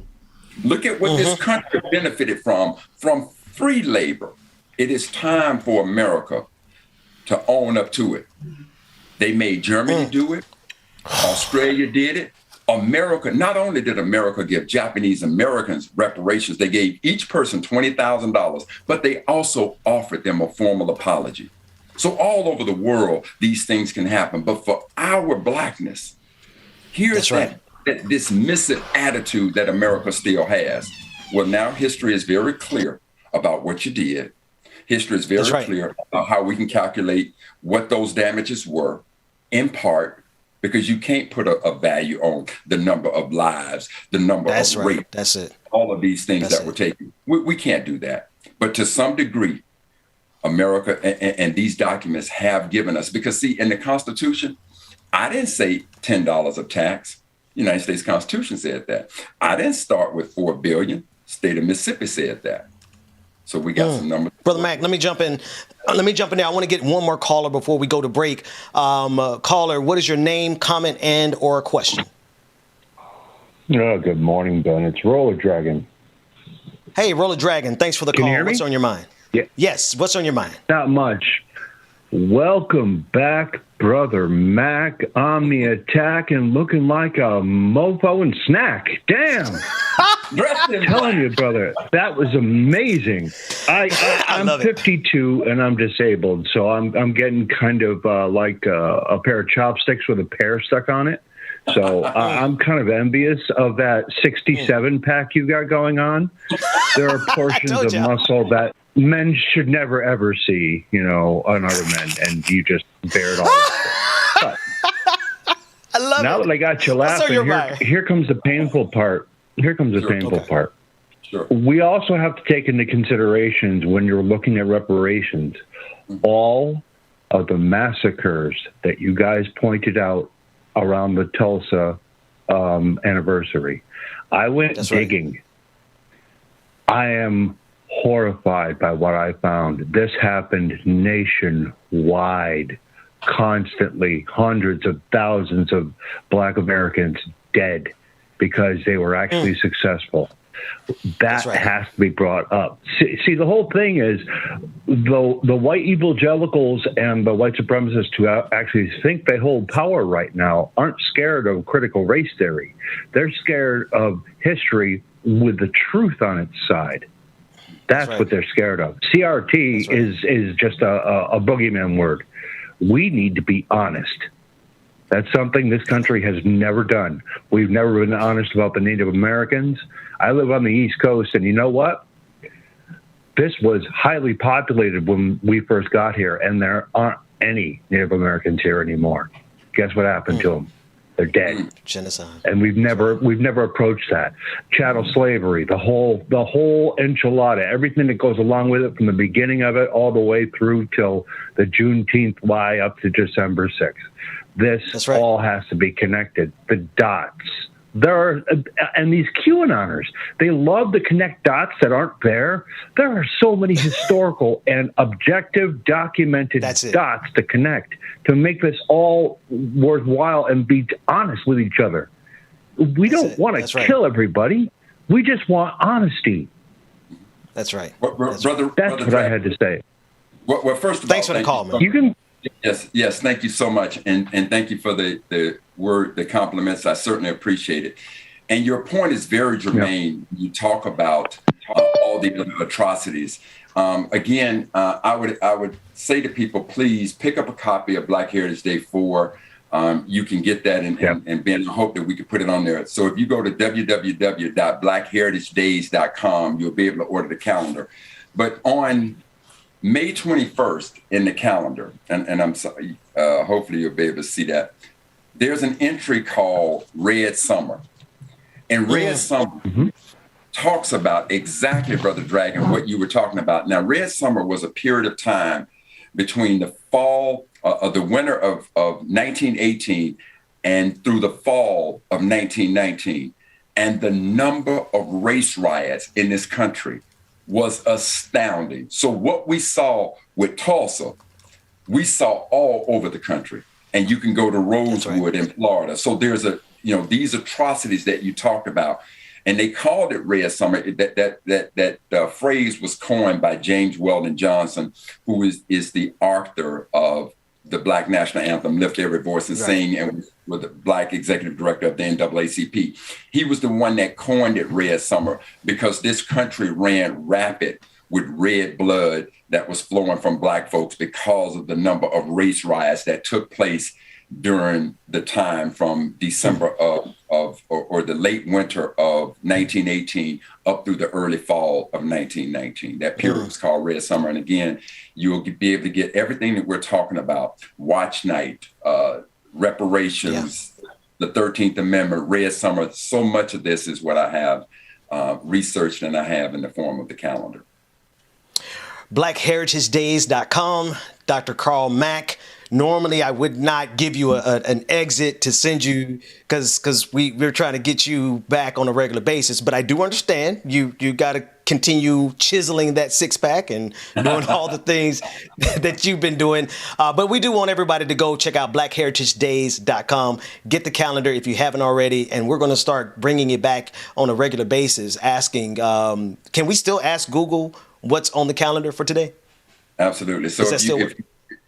Look at what this country benefited from free labor. It is time for America to own up to it. They made Germany do it. Australia did it. America, not only did America give Japanese Americans reparations, they gave each person $20,000, but they also offered them a formal apology. So all over the world, these things can happen. But for our Blackness, here's that dismissive attitude that America still has. Well, now history is very clear about what you did. History is very clear about how we can calculate what those damages were, in part because you can't put a value on the number of lives, the number of rape, all of these things that were taken. We can't do that. But to some degree, America and these documents have given us, because see, in the Constitution, I didn't say $10 of tax. The United States Constitution said that. I didn't start with $4 billion. State of Mississippi said that. So we got some numbers. Brother Mack, let me jump in. There. I want to get one more caller before we go to break. Caller, what is your name, comment, and or question? Good morning, Ben. It's Roller Dragon. Hey, Roller Dragon. Thanks for the call. What's on your mind? Yeah. Yes. What's on your mind? Not much. Welcome back, Brother Mack, on the attack and looking like a mofo and snack. Damn. I'm telling you, brother, that was amazing. I'm 52 and I'm disabled, so I'm getting kind of like a pair of chopsticks with a pear stuck on it. So I'm kind of envious of that 67 pack you got going on. There are portions of muscle that men should never ever see, on other men, and you just bear it all. But I love now it. that I got you laughing, here comes the painful part. Here comes the painful part. Sure. We also have to take into considerations when you're looking at reparations, all of the massacres that you guys pointed out around the Tulsa anniversary. I went digging. I am horrified by what I found. This happened nationwide, constantly, hundreds of thousands of Black Americans dead because they were actually successful. That has to be brought up. See, the whole thing is the white evangelicals and the white supremacists who actually think they hold power right now aren't scared of critical race theory. They're scared of history with the truth on its side. That's what they're scared of. CRT is just a boogeyman word. We need to be honest. That's something this country has never done. We've never been honest about the Native Americans. I live on the East Coast, and you know what? This was highly populated when we first got here, and there aren't any Native Americans here anymore. Guess what happened to them? They're dead. Genocide. And we've never approached that. Chattel slavery, the whole enchilada, everything that goes along with it from the beginning of it all the way through till the Juneteenth lie up to December 6th. This all has to be connected. The dots. And these QAnoners, they love to connect dots that aren't there. There are so many historical and objective documented dots to connect to make this all worthwhile and be honest with each other. We don't want to kill everybody. We just want honesty. That's right. That's what I had to say. Well, first of all, thanks for the call, man. You can. Yes. Thank you so much. And thank you for the word, the compliments. I certainly appreciate it. And your point is very germane. You talk about all all the other atrocities. Again, I would say to people, please pick up a copy of Black Heritage Day 4. You can get that, and Ben, I hope that we can put it on there. So if you go to www.blackheritagedays.com, you'll be able to order the calendar. But on May 21st in the calendar, and I'm sorry, hopefully you'll be able to see that, there's an entry called Red Summer. And Red Summer talks about exactly, Brother Dragon, what you were talking about. Now, Red Summer was a period of time between the fall of the winter of 1918 and through the fall of 1919. And the number of race riots in this country was astounding. So what we saw with Tulsa, we saw all over the country. And you can go to Rosewood in Florida. So there's these atrocities that you talked about. And they called it Red Summer. That phrase was coined by James Weldon Johnson, who is the author of the Black National Anthem, Lift Every Voice and Sing, and was the Black executive director of the NAACP. He was the one that coined it Red Summer because this country ran rapid with red blood that was flowing from Black folks because of the number of race riots that took place during the time from December or the late winter of 1918 up through the early fall of 1919. That period was called Red Summer. And again, you'll be able to get everything that we're talking about: Watch Night, reparations, the 13th Amendment, Red Summer. So much of this is what I have researched and I have in the form of the calendar. BlackHeritageDays.com, Dr. Carl Mack. Normally, I would not give you an exit to send you because we're trying to get you back on a regular basis. But I do understand you got to continue chiseling that six pack and doing all the things that you've been doing. But we do want everybody to go check out BlackHeritageDays.com. Get the calendar if you haven't already. And we're going to start bringing it back on a regular basis, asking, can we still ask Google what's on the calendar for today? Absolutely. So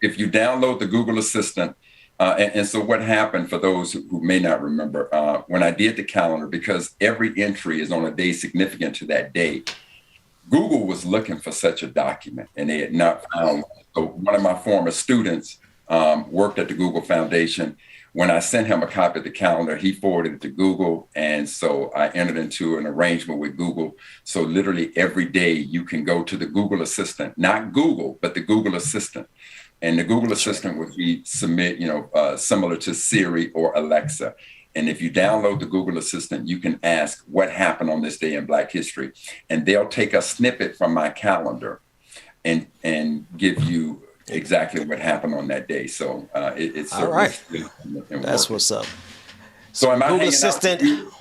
if you download the Google Assistant, and so what happened for those who may not remember, when I did the calendar, because every entry is on a day significant to that day, Google was looking for such a document and they had not found. So one of my former students worked at the Google Foundation. When I sent him a copy of the calendar, he forwarded it to Google. And so I entered into an arrangement with Google. So literally every day you can go to the Google Assistant, not Google, but the Google Assistant. And the Google Assistant would be similar to Siri or Alexa. And if you download the Google Assistant, you can ask what happened on this day in Black history. And they'll take a snippet from my calendar and give you exactly what happened on that day. So it's all right. That's what's up. So am I Google hanging Assistant. out with you?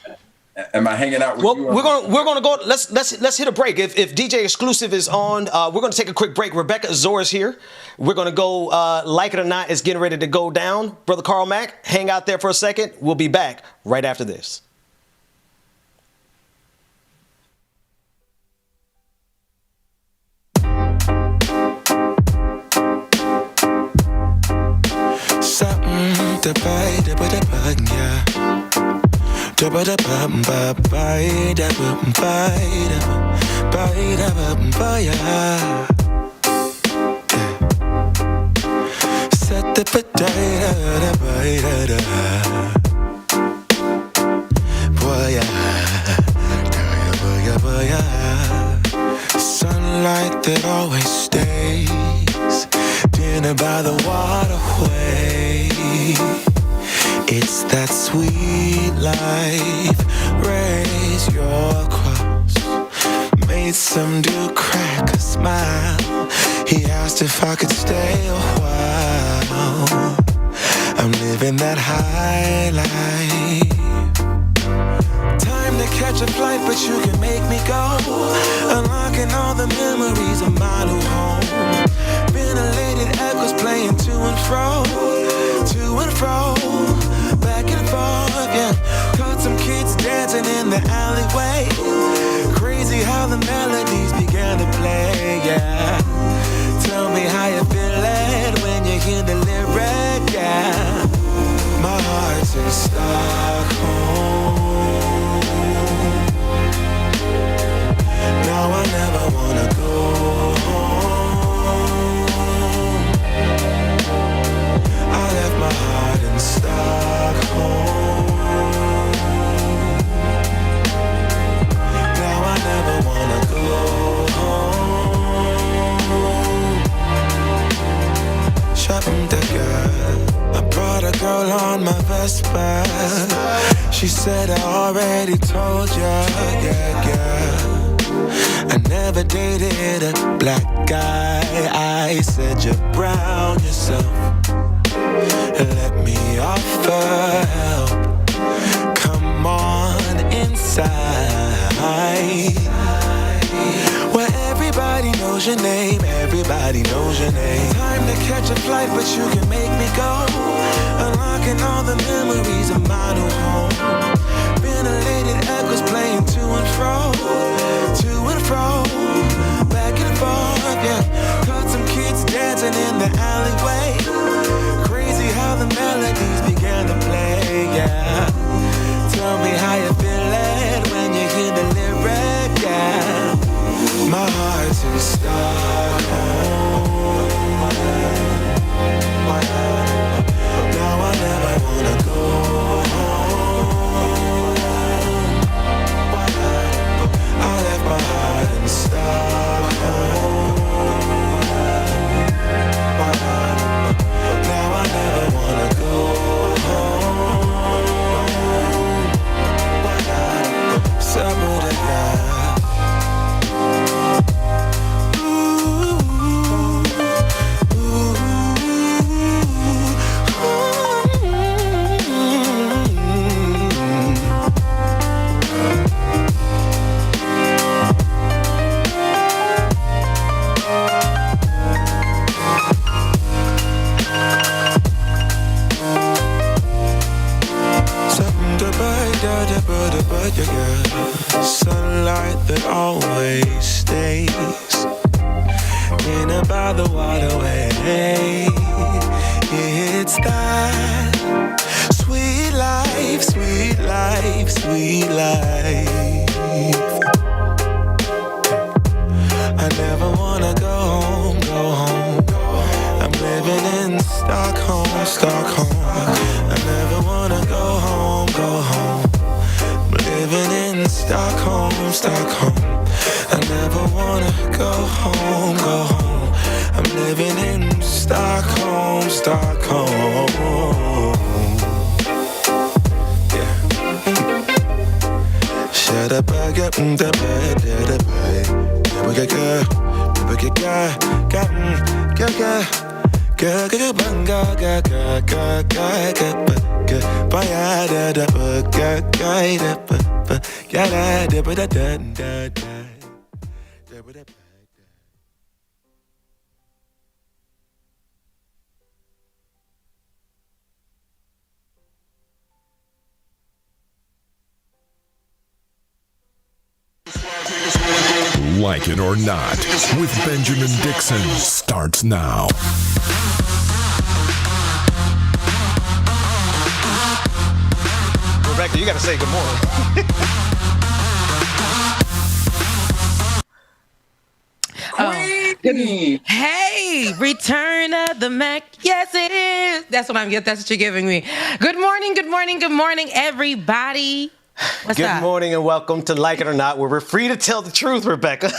Am I hanging out with you? Well, we're gonna go. Let's hit a break. If DJ Exclusive is on, we're gonna take a quick break. Rebecca Azor is here. We're gonna go. Like it or not, it's getting ready to go down. Brother Carl Mack, hang out there for a second. We'll be back right after this. Sunlight that always stays, dinner by the waterway. It's that sweet life. Raise your cross. Made some dude crack a smile. He asked if I could stay a while. I'm living that high life. Time to catch a flight, but you can make me go. Unlocking all the memories of my new home. Ventilated echoes playing to and fro. To and fro. Back and forth, yeah. Caught some kids dancing in the alleyway. Crazy how the melodies began to play, yeah. Tell me how you feeling when you hear the lyric, yeah. My heart's in Stockholm. Now I never I brought a girl on my Vespa. She said I already told ya, I never dated a black guy. I said you're brown yourself. Let me offer help. Come on inside. Where everybody knows your name, everybody knows your name. Time to catch a flight, but you can make me go. Unlocking all the memories of my new home. Ventilated echoes playing to and fro, back and forth, yeah. Caught some kids dancing in the alleyway. Crazy how the melodies began to play, yeah. Tell me how you feeling when you hear the lyric, yeah. My heart's in Stockholm. Now I never wanna go home. I left my heart in Stockholm. Now I never wanna go home. Summer to God. Sunlight that always stays in and by the waterway. It's that sweet life, sweet life, sweet life. I never wanna go home, go home. I'm living in Stockholm, Stockholm. I never wanna go home, go home. Living in Stockholm, Stockholm. I never wanna go home, go home. I'm living in Stockholm, Stockholm. Yeah. Shut up, I got the bed, the bed. We got Like It or Not with Benjamin Dixon starts now. Rebecca, you got to say good morning. Hey, return of the Mack. Yes, it is. That's what you're giving me. Good morning, good morning, good morning, everybody. What's Good up? morning and welcome to Like It or Not, where we're free to tell the truth, Rebecca.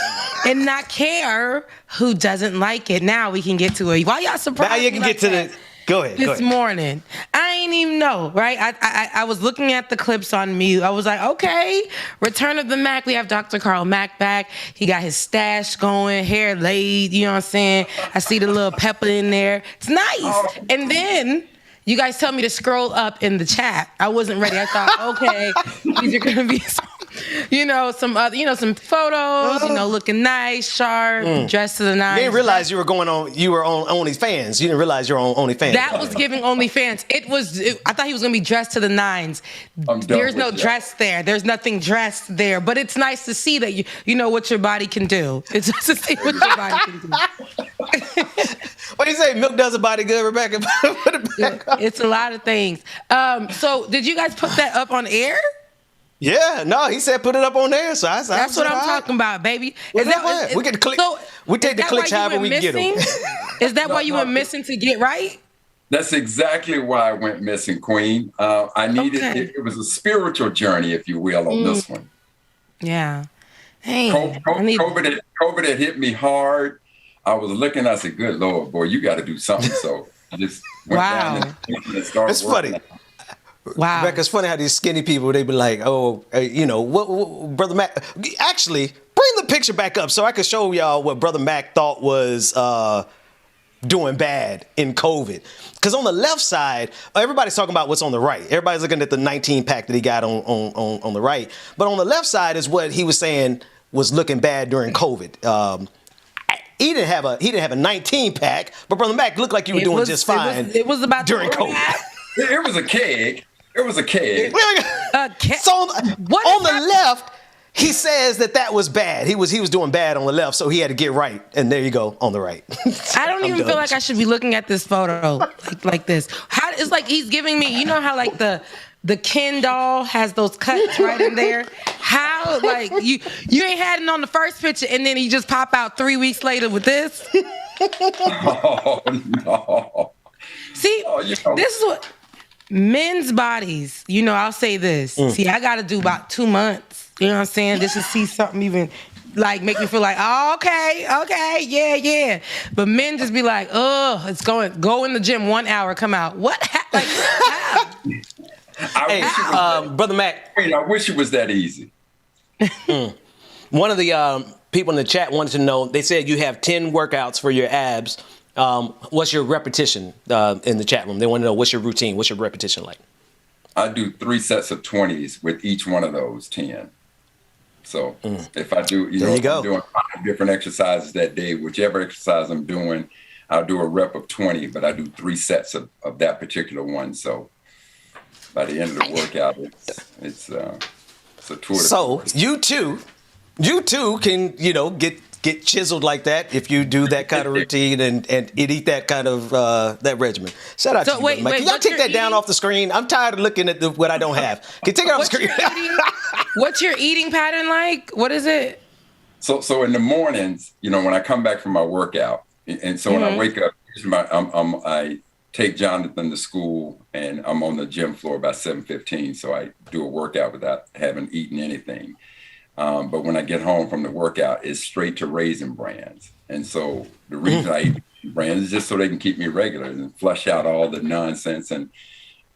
And not care who doesn't like it. Now we can get to it. Why y'all surprised? Now you can get to the... Go ahead. This morning, I ain't even know, right? I was looking at the clips on mute. I was like, okay, Return of the Mack. We have Dr. Carl Mack back. He got his stash going, hair laid, you know what I'm saying? I see the little pepper in there. It's nice. And then you guys tell me to scroll up in the chat. I wasn't ready. I thought, okay, these are going to be some other, some photos, looking nice, sharp, dressed to the nines. You didn't realize you were on OnlyFans. You didn't realize you were on OnlyFans. That was giving OnlyFans. I thought he was going to be dressed to the nines. There's no dress there. There's nothing dressed there. But it's nice to see that you know what your body can do. It's just to see what your body can do. What do you say? Milk does a body good, Rebecca? Put it back up. It's a lot of things. So did you guys put that up on air? Yeah, no, he said put it up on there. So that's what I'm talking about, baby. We get the click. So, we take the clicks however we get them. Is that why you went missing to get right? That's exactly why I went missing, Queen. I needed it was a spiritual journey, if you will, on this one. Yeah. Hey, COVID had hit me hard. I was looking. I said, "Good Lord, boy, you got to do something." So I just went down and started It's funny. Wow. Rebecca, it's funny how these skinny people, they be like, oh, what Brother Mack. Actually, bring the picture back up so I can show y'all what Brother Mack thought was doing bad in COVID. Because on the left side, everybody's talking about what's on the right. Everybody's looking at the 19 pack that he got on the right. But on the left side is what he was saying was looking bad during COVID. He didn't have a 19 pack, but Brother Mack looked like you were doing just fine. It was about during COVID. It was a keg. It was a keg. So on the left, he says that was bad. He was doing bad on the left, so he had to get right. And there you go, on the right. I don't even feel like I should be looking at this photo like this. It's like he's giving me, you know how like the Ken doll has those cuts right in there? How, like, you ain't had it on the first picture and then you just pop out 3 weeks later with this? Oh, no. See, this is what men's bodies, I'll say this. See, I got to do about 2 months, you know what I'm saying? Just to see something even like make me feel like, oh, okay, yeah. But men just be like, oh, it's go in the gym 1 hour, come out. What? Like, how? Brother Mack. I wish it was that easy. One of the people in the chat wanted to know, they said you have 10 workouts for your abs. What's your repetition in the chat room? They want to know what's your routine, what's your repetition like? I do 3 sets of 20s with each one of those 10. So if I do, I'm doing 5 different exercises that day, whichever exercise I'm doing, I'll do a rep of 20, but I do 3 sets of that particular one. So by the end of the workout, it's a tour. So you too can, get chiseled like that if you do that kind of routine and eat that kind of that regimen. Shout out to you, Mike. Can y'all take that down off the screen? I'm tired of looking at what I don't have. Can you take it off the screen? What's your eating pattern like? What is it? So in the mornings, when I come back from my workout, and so when I wake up, I take Jonathan to school, and I'm on the gym floor by 7:15. So I do a workout without having eaten anything. But when I get home from the workout, it's straight to Raisin Brands. And so the reason I eat brands is just so they can keep me regular and flush out all the nonsense. And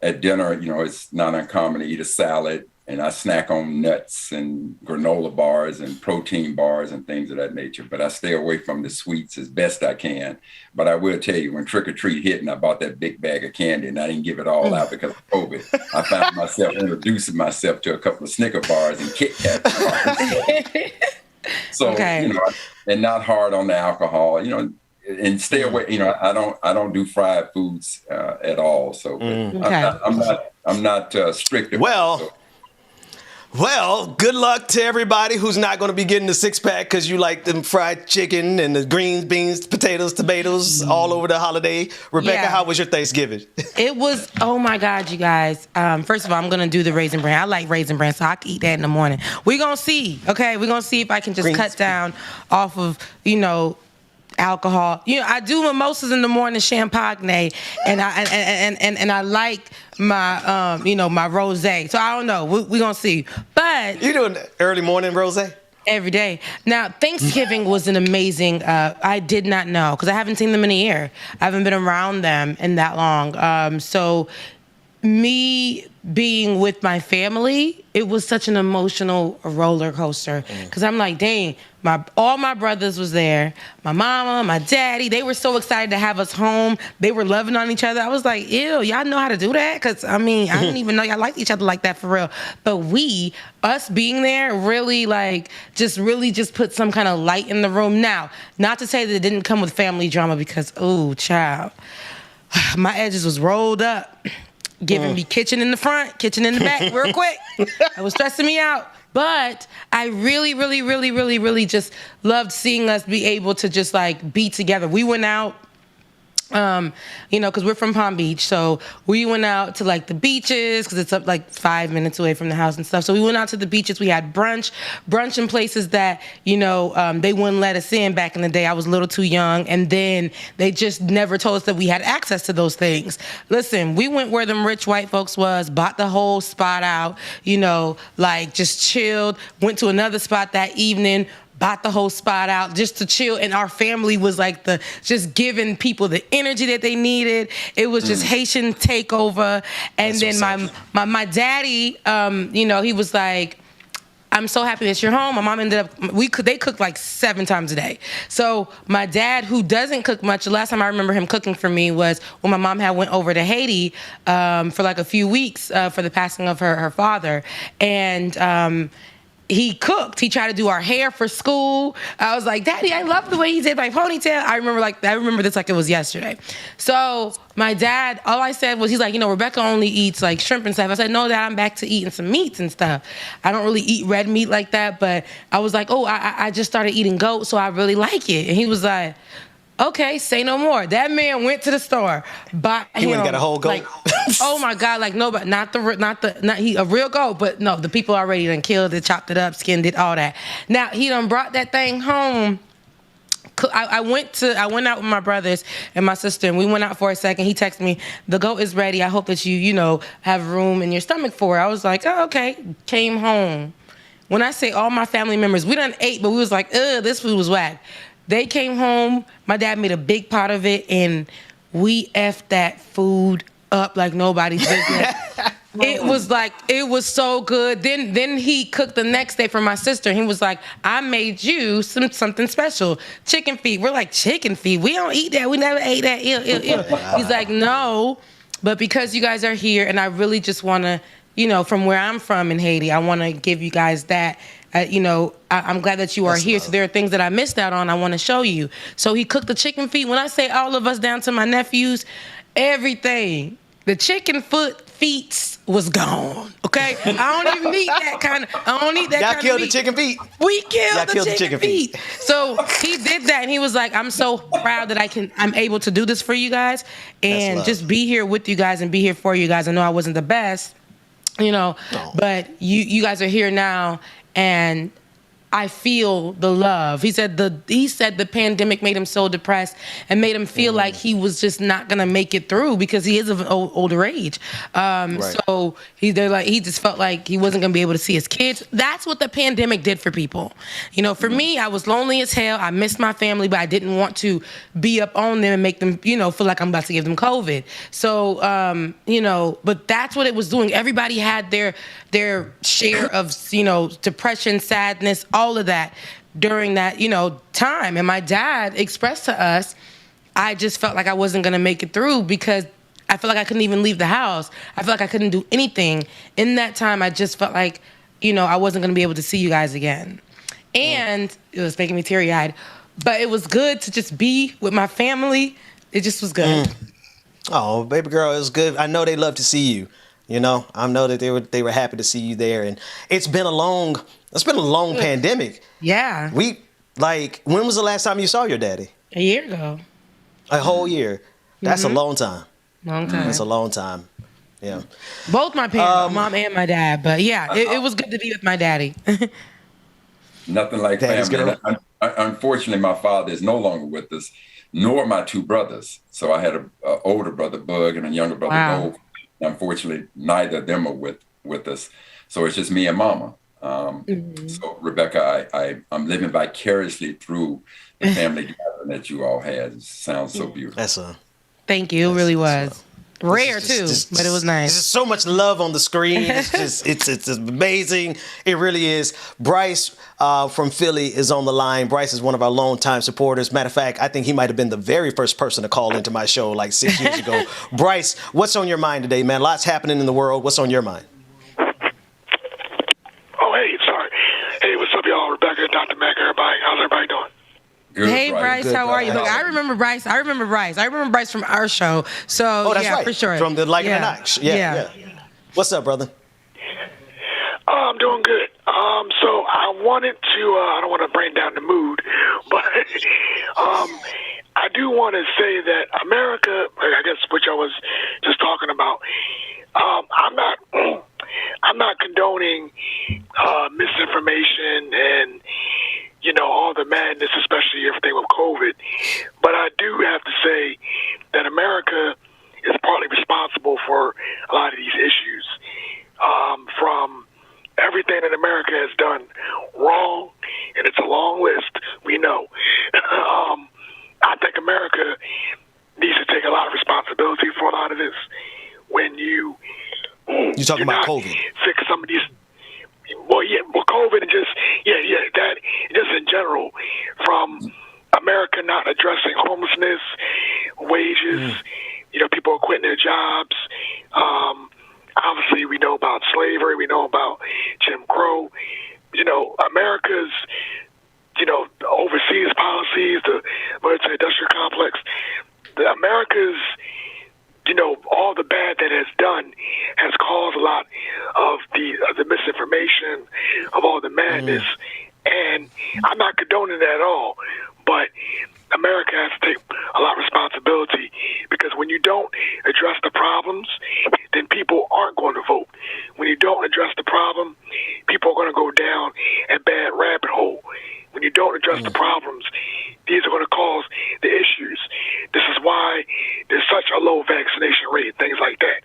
at dinner, it's not uncommon to eat a salad, and I snack on nuts and granola bars and protein bars and things of that nature. But I stay away from the sweets as best I can. But I will tell you, when Trick or Treat hit and I bought that big bag of candy and I didn't give it all out because of COVID, I found myself introducing myself to a couple of Snicker bars and Kit Kat bars. So, and not hard on the alcohol, and stay away. I don't do fried foods at all. So I'm not strict about it. Well, good luck to everybody who's not going to be getting the 6-pack because you like them fried chicken and the greens, beans, potatoes, tomatoes all over the holiday. Rebecca, how was your Thanksgiving? It was, oh my God, you guys. First of all, I'm going to do the Raisin Bran. I like Raisin Bran, so I can eat that in the morning. We're going to see, okay? We're going to see if I can just cut down off of, alcohol. I do mimosas in the morning, champagne, and I like my my rosé. So I don't know. We're gonna see. But you doing early morning rosé? Every day. Now, Thanksgiving was an amazing, I did not know, because I haven't seen them in a year. I haven't been around them in that long. So me being with my family, it was such an emotional roller coaster. Because I'm like, dang, all my brothers was there. My mama, my daddy, they were so excited to have us home. They were loving on each other. I was like, ew, y'all know how to do that? Because, I didn't even know y'all liked each other like that for real. But us being there really just put some kind of light in the room. Now, not to say that it didn't come with family drama because, ooh, child, my edges was rolled up. Giving me kitchen in the front, kitchen in the back, real quick. It was stressing me out. But I really, really, really, really, really just loved seeing us be able to just be together. We went out, because we're from Palm Beach. So we went out to the beaches because it's up 5 minutes away from the house and stuff. So we went out to the beaches. We had brunch in places that, they wouldn't let us in back in the day. I was a little too young. And then they just never told us that we had access to those things. Listen, we went where them rich white folks was, bought the whole spot out, just chilled, went to another spot that evening, bought the whole spot out just to chill. And our family was like just giving people the energy that they needed. It was just Haitian takeover. And then my daddy, he was like, I'm so happy that you're home. My mom ended up, they cooked like 7 times a day. So my dad, who doesn't cook much, the last time I remember him cooking for me was when my mom had went over to Haiti for like a few weeks for the passing of her father. And he cooked. He tried to do our hair for school. I was like, Daddy, I love the way he did my ponytail. I remember this like it was yesterday. So my dad, all I said was, he's like, Rebecca only eats like shrimp and stuff. I said, no, Dad, I'm back to eating some meats and stuff. I don't really eat red meat like that, but I was like, I just started eating goat, so I really like it. And he was like, okay, say no more. That man went to the store, bought him. He went and got a whole goat. Like, oh my God, like nobody, not a real goat, but no, the people already done killed it, chopped it up, skinned it, all that. Now he done brought that thing home. I went out with my brothers and my sister, and we went out for a second. He texted me, the goat is ready. I hope that you have room in your stomach for it. I was like, oh, okay. Came home. When I say all my family members, we done ate, but we was like, ugh, this food was whack. They came home. My dad made a big pot of it, and we effed that food up like nobody's business. It was so good. Then he cooked the next day for my sister. He was like, I made you something special. Chicken feet. We're like, chicken feet? We don't eat that. We never ate that. Ew, ew, ew. He's like, no. But because you guys are here, and I really just want to, from where I'm from in Haiti, I want to give you guys that. I'm glad that you are here. So there are things that I missed out on. I want to show you. So he cooked the chicken feet. When I say all of us down to my nephews, everything. The chicken feet was gone. Okay, I don't even eat that kind of. I don't eat that. Y'all kind killed of the chicken feet. We killed the chicken feet. So he did that, and he was like, "I'm so proud that I'm able to do this for you guys, and just be here with you guys and be here for you guys. I know I wasn't the best, but you guys are here now." And I feel the love. He said the pandemic made him so depressed and made him feel like he was just not gonna make it through because he is of an older age. So he just felt like he wasn't gonna be able to see his kids. That's what the pandemic did for people. For me, I was lonely as hell. I missed my family, but I didn't want to be up on them and make them, feel like I'm about to give them COVID. So, but that's what it was doing. Everybody had their share of, depression, sadness, all of that during that, time. And my dad expressed to us, I just felt like I wasn't going to make it through because I felt like I couldn't even leave the house. I felt like I couldn't do anything. In that time, I just felt like, I wasn't going to be able to see you guys again. And it was making me teary-eyed. But it was good to just be with my family. It just was good. Oh, baby girl, it was good. I know they love to see you. I know that they were happy to see you there. And it's been a long pandemic. Yeah. When was the last time you saw your daddy? A year ago. A whole year. That's a long time. Long time. That's a long time. Yeah. Both my parents, my mom and my dad. But yeah, it was good to be with my daddy. Nothing like family. Unfortunately, my father is no longer with us, nor my 2 brothers. So I had an older brother, Bug, and a younger brother, Gold. Unfortunately, neither of them are with us. So it's just me and Mama. So Rebecca, I'm living vicariously through the family gathering that you all had. It sounds so beautiful. Thank you. It really was. Rare too, but it was nice. There's so much love on the screen. It's amazing. It really is. Bryce from Philly is on the line. Bryce is one of our longtime supporters. Matter of fact, I think he might have been the very first person to call into my show like 6 years ago. Bryce, what's on your mind today, man? Lots happening in the world. What's on your mind? Oh, hey, sorry. Hey, what's up, y'all? Rebecca, Dr. Mack, everybody. How's everybody doing? Good, hey, Bryce, good, how are you? Look, I remember Bryce. I remember Bryce from our show. So, that's right. For sure. From the Like It or Not. Yeah. What's up, brother? I'm doing good. So I wanted to, I don't want to bring down the mood, but I do want to say that America, I guess what y'all was just talking about, I'm not condoning misinformation and all the madness, especially everything with COVID. But I do have to say that America is partly responsible for a lot of these issues. From everything that America has done wrong, and it's a long list. You're talking about COVID. Fix some of these. Well, COVID and just that just in general, from America not addressing homelessness, wages. People are quitting their jobs. Obviously, we know about slavery. We know about Jim Crow. America's overseas policies, the military-industrial complex. America's all the bad that has done has caused a lot of the misinformation, of all the madness, and I'm not condoning that at all, but America has to take a lot of responsibility, because when you don't address the problems, then people aren't going to vote. When you don't address the problem, people are going to go down a bad rabbit hole. When you don't address the problems, these are going to cause the issues. This is why there's such a low vaccination rate, things like that.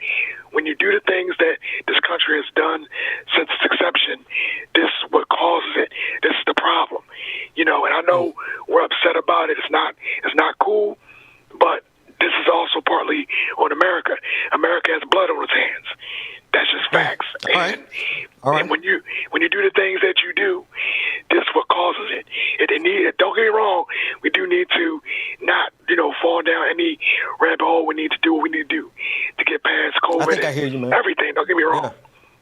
When you do the things that this country has done since its inception, this is what causes it. This is the problem. And I know we're upset about it. It's not cool, but this is also partly on America. America has blood on its hands. That's just facts. All right. And when you do the things that you do, this is what causes it. Don't get me wrong, we do need to not fall down any rabbit hole. We need to do what we need to do to get past COVID. I think I hear you, man. Everything. Don't get me wrong.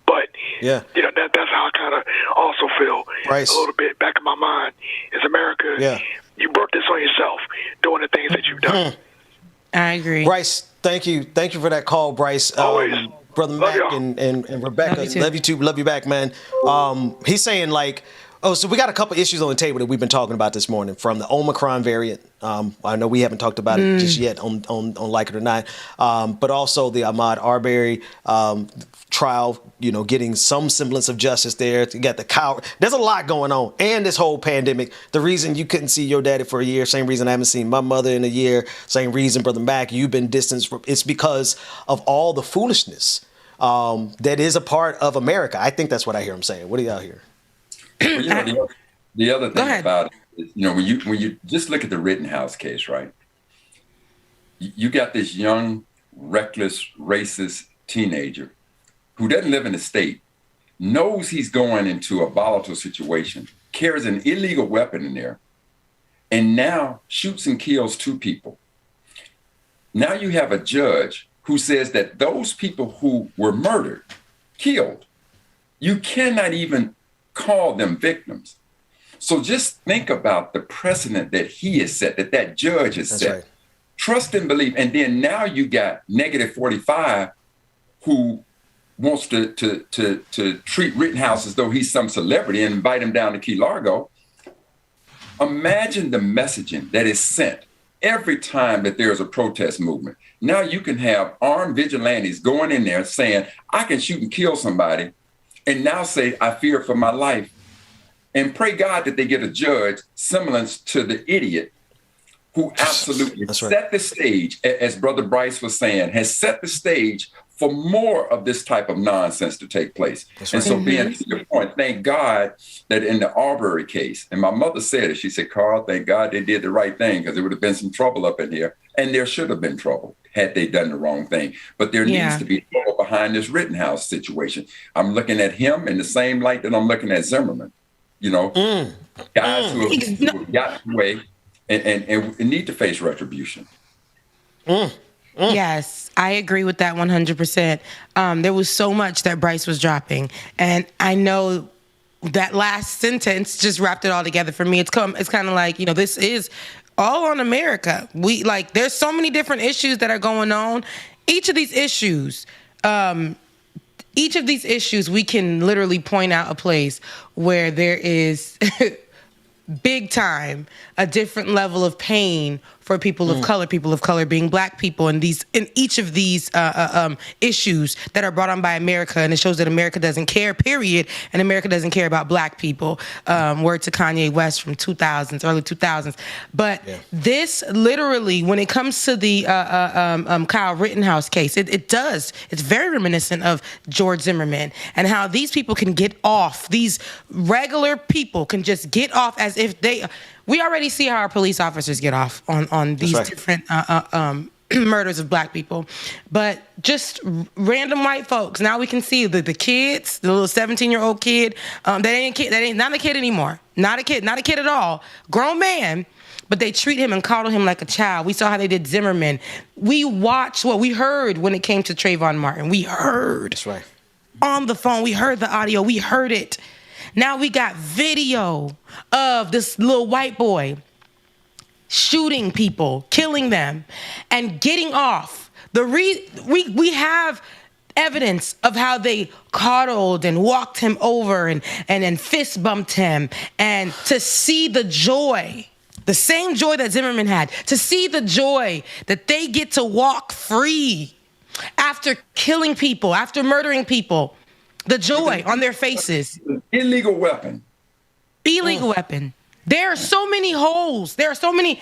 But that's how I kind of also feel a little bit back in my mind is America. You brought this on yourself doing the things that you've done. I agree. Bryce, thank you for that call, Bryce. Always. Brother Mack and Rebecca, love you too. Love you back, man. He's saying so we got a couple issues on the table that we've been talking about this morning, from the Omicron variant. I know we haven't talked about it just yet on Like It or Not, but also the Ahmaud Arbery trial, getting some semblance of justice there. You got the coward. There's a lot going on. And this whole pandemic, the reason you couldn't see your daddy for a year, same reason I haven't seen my mother in a year, same reason, Brother Mack, you've been distanced from. It's because of all the foolishness that is a part of America. I think that's what I hear him saying. What do y'all hear? Well, the other thing about it is, when you just look at the Rittenhouse case, right? You got this young, reckless, racist teenager who doesn't live in the state, knows he's going into a volatile situation, carries an illegal weapon in there, and now shoots and kills 2 people. Now you have a judge who says that those people who were murdered, killed, you cannot even call them victims. So just think about the precedent that he has set, that judge has set. Right. Trust and believe. And then now you got -45 who wants to treat Rittenhouse as though he's some celebrity and invite him down to Key Largo. Imagine the messaging that is sent every time that there's a protest movement. Now you can have armed vigilantes going in there saying, I can shoot and kill somebody, and now say, I fear for my life. And pray God that they get a judge similar to the idiot who absolutely set the stage, as Brother Bryce was saying, has set the stage for more of this type of nonsense to take place. And so being to your point, thank God that in the Arbery case, and my mother said it, she said, Carl, thank God they did the right thing, because there would have been some trouble up in here. And there should have been trouble had they done the wrong thing. But there needs to be trouble behind this Rittenhouse situation. I'm looking at him in the same light that I'm looking at Zimmerman. Guys who have gotten away and need to face retribution. Yes, I agree with that 100%. There was so much that Bryce was dropping, and I know that last sentence just wrapped it all together for me. It's kind of like, this is all on America. There's so many different issues that are going on. Each of these issues, we can literally point out a place where there is big time a different level of pain for people of color being Black people, in each of these issues that are brought on by America. And it shows that America doesn't care, period. And America doesn't care about Black people. Word to Kanye West from early 2000s. But this literally, when it comes to the Kyle Rittenhouse case, it's very reminiscent of George Zimmerman, and how these people can get off. These regular people can just get off as if we already see how our police officers get off on these different murders of black people, but just random white folks. Now we can see the kids, the little 17-year-old kid, that ain't not a kid anymore. Not a kid at all. Grown man, but they treat him and coddle him like a child. We saw how they did Zimmerman. We watched what we heard when it came to Trayvon Martin. We heard. That's right. On the phone, we heard the audio. We heard it. Now we got video of this little white boy shooting people, killing them, and getting off. We have evidence of how they coddled and walked him over and fist bumped him. And to see the joy, the same joy that Zimmerman had, to see the joy that they get to walk free after killing people, after murdering people, the joy on their faces. Illegal weapon. There are so many holes. There's so many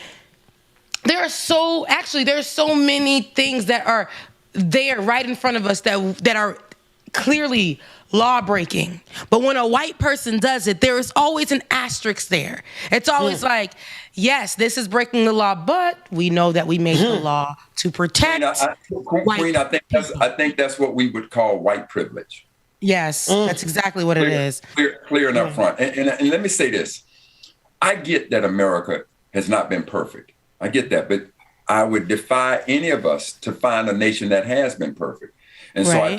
things that are there right in front of us that are clearly law breaking. But when a white person does it, there is always an asterisk there. It's always like, yes, this is breaking the law, but we know that we made the law to protect Queen, I think that's what we would call white privilege. Yes, that's exactly what it is. Clear and up front. And let me say this. I get that America has not been perfect. I get that. But I would defy any of us to find a nation that has been perfect. And so I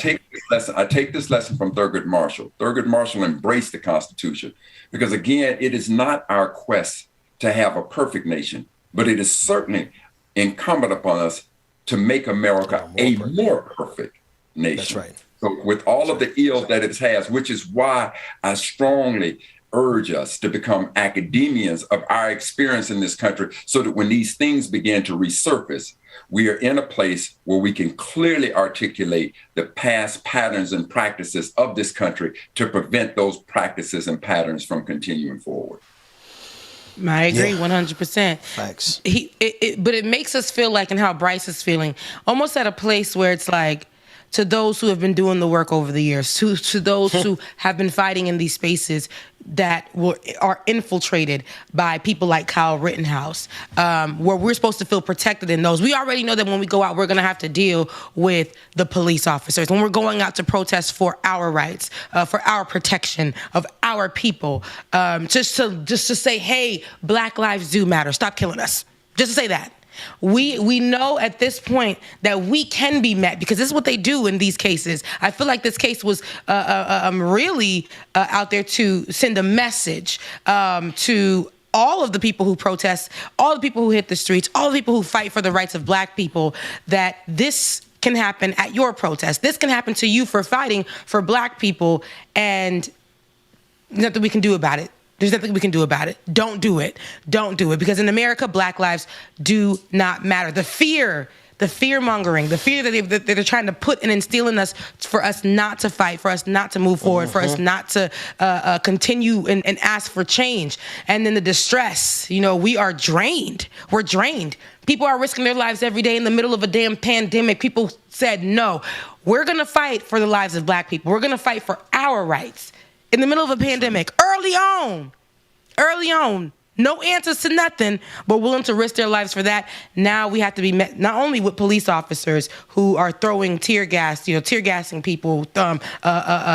take this lesson from Thurgood Marshall. Thurgood Marshall embraced the Constitution because, again, it is not our quest to have a perfect nation, but it is certainly incumbent upon us to make America a more perfect nation. That's right. So with all of the ills that it has, which is why I strongly urge us to become academians of our experience in this country so that when these things begin to resurface, we are in a place where we can clearly articulate the past patterns and practices of this country to prevent those practices and patterns from continuing forward. I agree 100%. Thanks. But it makes us feel like, and how Bryce is feeling, almost at a place where it's like, to those who have been doing the work over the years, to those who have been fighting in these spaces that are infiltrated by people like Kyle Rittenhouse, where we're supposed to feel protected in those. We already know that when we go out, we're going to have to deal with the police officers. When we're going out to protest for our rights, for our protection of our people, just to say, hey, Black lives do matter. Stop killing us. Just to say that. We know at this point that we can be met because this is what they do in these cases. I feel like this case was really out there to send a message to all of the people who protest, all the people who hit the streets, all the people who fight for the rights of Black people, that this can happen at your protest. This can happen to you for fighting for Black people, and nothing we can do about it. There's nothing we can do about it. Don't do it. Don't do it. Because in America, Black lives do not matter. The fear-mongering, the fear that they're trying to put and instill in us for us not to fight, for us not to move forward, for us not to continue and ask for change. And then the distress, we are drained. We're drained. People are risking their lives every day in the middle of a damn pandemic. People said, no, we're going to fight for the lives of Black people. We're going to fight for our rights. In the middle of a pandemic, early on, no answers to nothing, but willing to risk their lives for that. Now we have to be met not only with police officers who are throwing tear gassing people,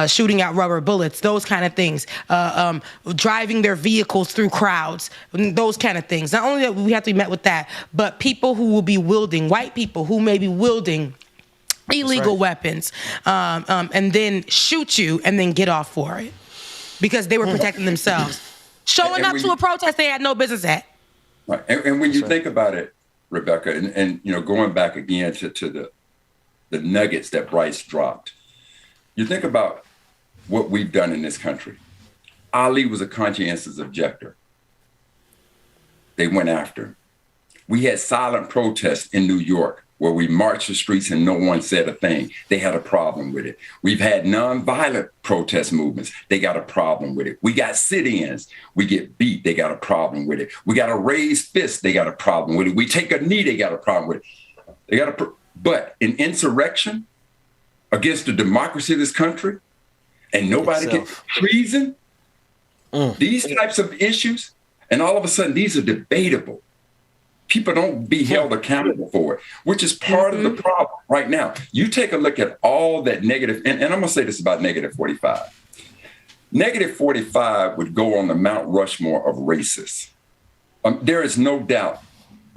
shooting out rubber bullets, those kind of things, driving their vehicles through crowds, those kind of things. Not only that we have to be met with that, but people who will be wielding, white people who may be wielding illegal weapons, and then shoot you and then get off for it. Because they were protecting themselves. Showing up to a protest they had no business at. Right. And when you think about it, Rebecca, and going back again to the nuggets that Bryce dropped, you think about what we've done in this country. Ali was a conscientious objector. They went after him. We had silent protests in New York where we marched the streets and no one said a thing. They had a problem with it. We've had nonviolent protest movements. They got a problem with it. We got sit-ins. We get beat. They got a problem with it. We got a raised fist. They got a problem with it. We take a knee. They got a problem with it. But in insurrection against the democracy of this country, and nobody can treason, these types of issues, and all of a sudden these are debatable. people don't be held accountable for it, which is part of the problem right now. You take a look at all that negative, and I'm going to say this about negative 45. Negative 45 would go on the Mount Rushmore of racists. There is no doubt,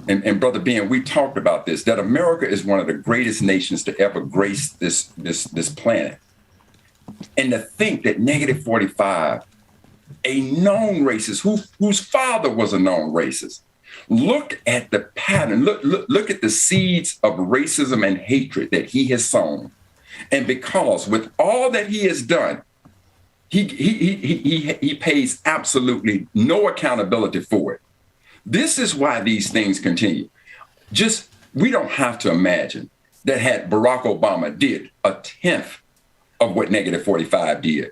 and Brother Ben, we talked about this, that America is one of the greatest nations to ever grace this planet. And to think that negative 45, a known racist, whose father was a known racist, look at the pattern, look at the seeds of racism and hatred that he has sown. And because with all that he has done, he pays absolutely no accountability for it. This is why these things continue. We don't have to imagine that had Barack Obama did a 10th of what negative 45 did,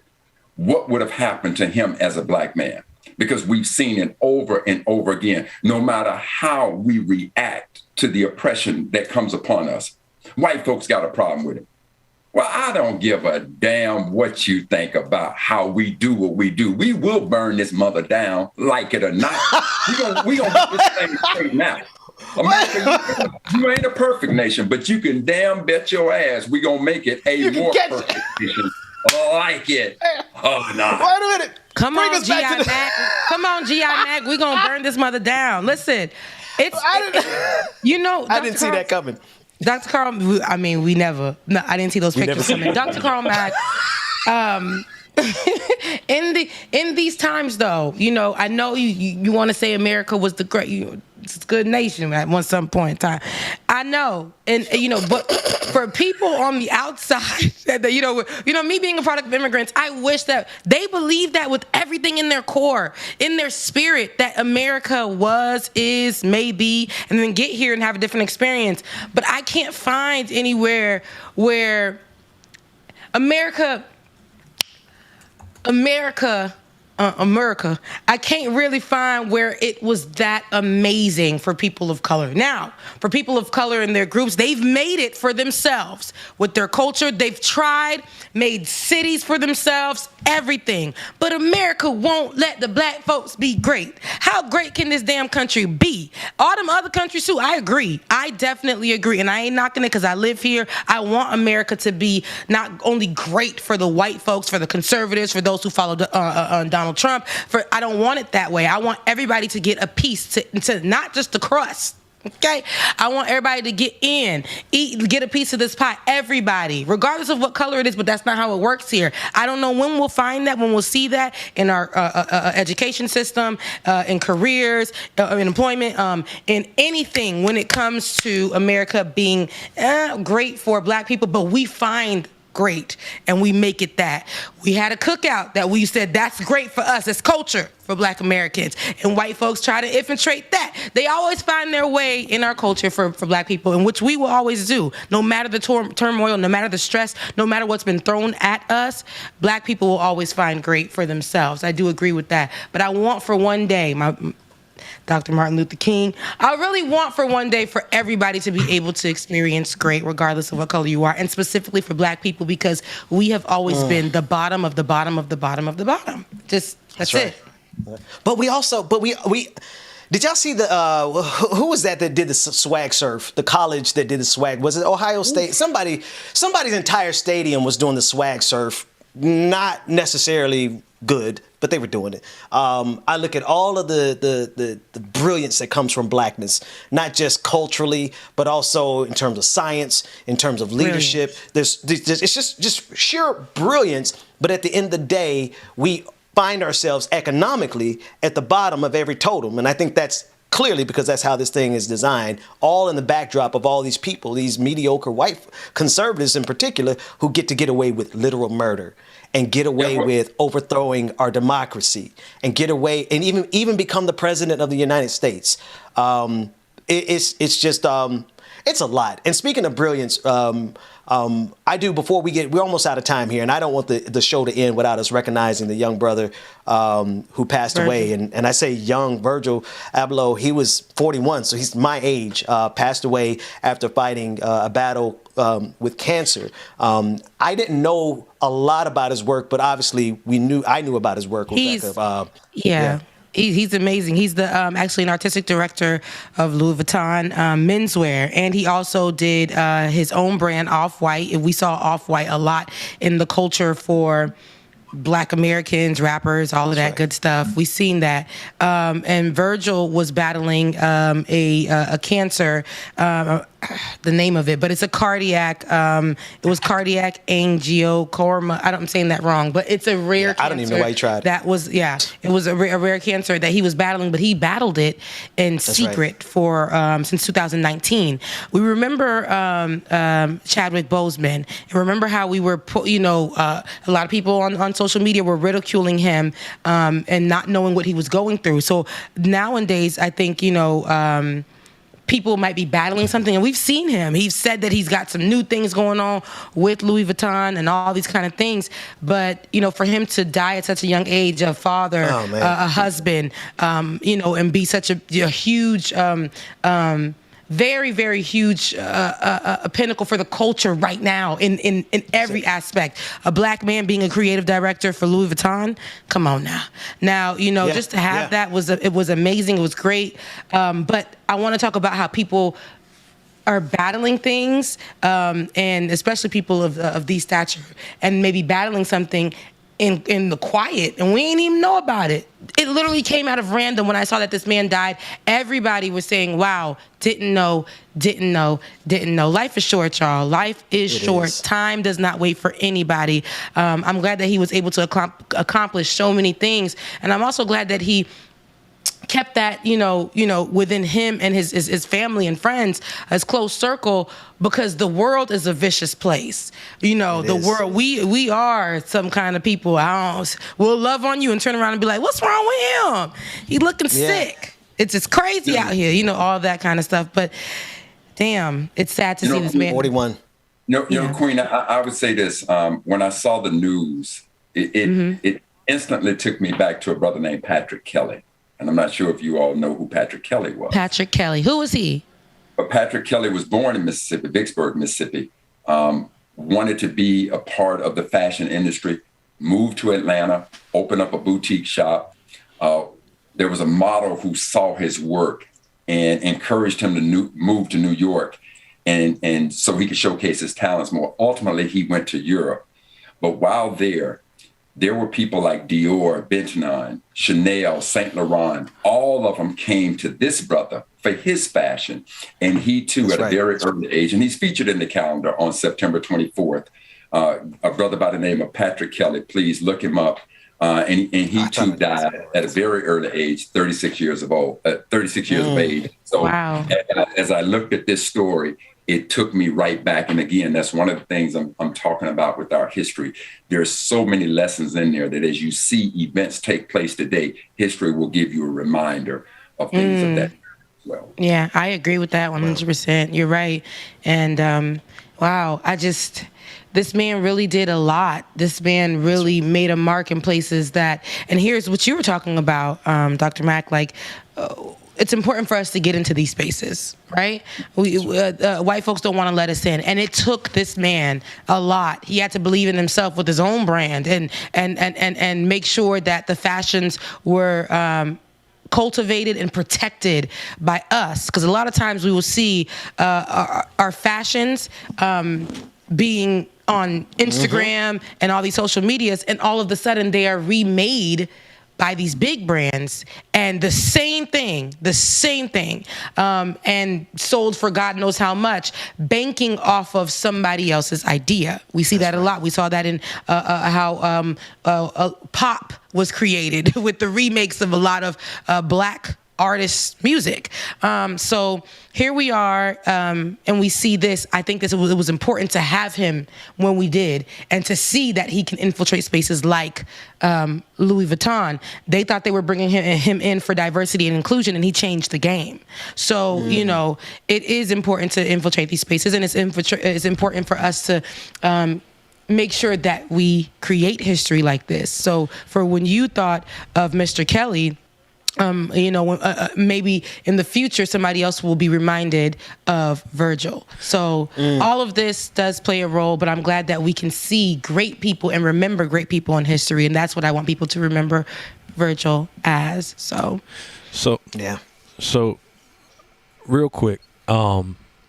what would have happened to him as a black man? Because we've seen it over and over again, no matter how we react to the oppression that comes upon us. White folks got a problem with it. Well, I don't give a damn what you think about how we do what we do. We will burn this mother down, like it or not. We gonna get this thing straightened out. America, you ain't a perfect nation, but you can damn bet your ass we gonna make it a more perfect nation. Like it. Oh, no. Wait a minute. Come on, G.I. Mack. Come on, G.I. Mack. We're going to burn this mother down. Listen, I didn't see that coming. Dr. Carl, I mean, I didn't see those pictures coming. Dr. Carl Mack, in these times, though, I know you want to say America was the great, it's a good nation at some point in time. I know, but for people on the outside, me being a product of immigrants, I wish that they believe that with everything in their core, in their spirit, that America was, is, may be, and then get here and have a different experience. But I can't find anywhere where America, I can't really find where it was that amazing for people of color. Now, for people of color in their groups, they've made it for themselves with their culture. They've tried, made cities for themselves, everything. But America won't let the black folks be great. How great can this damn country be? All them other countries too, I agree. I definitely agree. And I ain't knocking it because I live here. I want America to be not only great for the white folks, for the conservatives, for those who follow Donald Trump. I don't want it that way. I want everybody to get a piece, to not just the crust. Okay, I want everybody to get a piece of this pie. Everybody, regardless of what color it is, but that's not how it works here. I don't know when we'll find that, when we'll see that in our education system, in careers, in employment, in anything when it comes to America being great for black people. But we find great and we make it that. We had a cookout that we said that's great for us. It's culture for black Americans, and white folks try to infiltrate that. They always find their way in our culture for black people, in which we will always do. No matter the turmoil, no matter the stress, no matter what's been thrown at us, black people will always find great for themselves. I do agree with that. But I want for one day, Dr. Martin Luther King, I really want for one day for everybody to be able to experience great regardless of what color you are, and specifically for black people, because we have always been the bottom of the bottom of the bottom of the bottom. That's it. But we did y'all see who was that did the swag surf? The college that did the swag, was it Ohio State? Somebody's entire stadium was doing the swag surf. Not necessarily good, but they were doing it. I look at all of the brilliance that comes from blackness, not just culturally, but also in terms of science, in terms of leadership. It's just sheer brilliance. But at the end of the day, we find ourselves economically at the bottom of every totem. And I think that's clearly because that's how this thing is designed, all in the backdrop of all these people, these mediocre white conservatives in particular, who get away with literal murder and get away with overthrowing our democracy and get away and even become the president of the United States. It's just it's a lot. And speaking of brilliance, we're almost out of time here, and I don't want the show to end without us recognizing the young brother who passed away. And I say young, Virgil Abloh, he was 41, so he's my age, passed away after fighting a battle with cancer. I didn't know a lot about his work, but obviously I knew about his work. He's amazing. He's the actually an artistic director of Louis Vuitton menswear, and he also did his own brand, Off-White. We saw Off-White a lot in the culture for Black Americans, rappers, all of that good stuff. We've seen that. And Virgil was battling a cancer, the name of it, but it's a cardiac, it was cardiac angiochroma. I'm saying that wrong, but it's a rare cancer. I don't even know why he tried. That was, it was a rare cancer that he was battling, but he battled it in secret for since 2019. We remember Chadwick Boseman, and remember how we were, a lot of people on social media were ridiculing him and not knowing what he was going through. So nowadays, I think, people might be battling something, and we've seen him. He's said that he's got some new things going on with Louis Vuitton and all these kind of things. But, for him to die at such a young age, a father, a husband, and be such a huge, very, very huge a pinnacle for the culture right now in every aspect. A Black man being a creative director for Louis Vuitton, come on now. Now, just to have that it was amazing. It was great. But I want to talk about how people are battling things, and especially people of these stature, and maybe battling something in the quiet, and we ain't even know about it. It literally came out of random when I saw that this man died. Everybody was saying, wow, didn't know. Life is short, y'all. Life is short. Time does not wait for anybody. I'm glad that he was able to accomplish so many things, and I'm also glad that he kept that, within him and his family and friends, his close circle, because the world is a vicious place. The world, we are some kind of people. We'll love on you and turn around and be like, what's wrong with him? He looking sick. It's crazy out here, all that kind of stuff. But damn, it's sad to see this man. 41. Queen, I would say this. When I saw the news, it instantly took me back to a brother named Patrick Kelly. And I'm not sure if you all know who Patrick Kelly was. Patrick Kelly. Who was he? But Patrick Kelly was born in Mississippi, Vicksburg, Mississippi. Wanted to be a part of the fashion industry, moved to Atlanta, opened up a boutique shop. There was a model who saw his work and encouraged him to move to New York and so he could showcase his talents more. Ultimately, he went to Europe. But while there were people like Dior, Benjamin, Chanel, Saint Laurent. All of them came to this brother for his fashion. And he, too, at a very early age, and he's featured in the calendar on September 24th, a brother by the name of Patrick Kelly. Please look him up. And he, too, died at a very early age, 36 years of age. So wow. As I looked at this story, it took me right back. And again, that's one of the things I'm talking about with our history. There's so many lessons in there that as you see events take place today, history will give you a reminder of things of that as well. Yeah, I agree with that 100%. You're right. And wow, this man really did a lot. This man really made a mark in places and here's what you were talking about, Dr. Mack, it's important for us to get into these spaces, right? White folks don't want to let us in, and it took this man a lot. He had to believe in himself with his own brand, and make sure that the fashions were cultivated and protected by us, because a lot of times we will see our fashions being on Instagram and all these social medias, and all of a sudden they are remade by these big brands, and the same thing, and sold for God knows how much, banking off of somebody else's idea. We see that a lot. We saw that in how pop was created with the remakes of a lot of Black artists' music. So here we are, and we see this. I think it was important to have him when we did, and to see that he can infiltrate spaces like Louis Vuitton. They thought they were bringing him in for diversity and inclusion, and he changed the game. So, it is important to infiltrate these spaces, and it's important for us to make sure that we create history like this. So for when you thought of Mr. Kelly, maybe in the future somebody else will be reminded of Virgil. So all of this does play a role, but I'm glad that we can see great people and remember great people in history, and that's what I want people to remember Virgil as. So yeah. So real quick,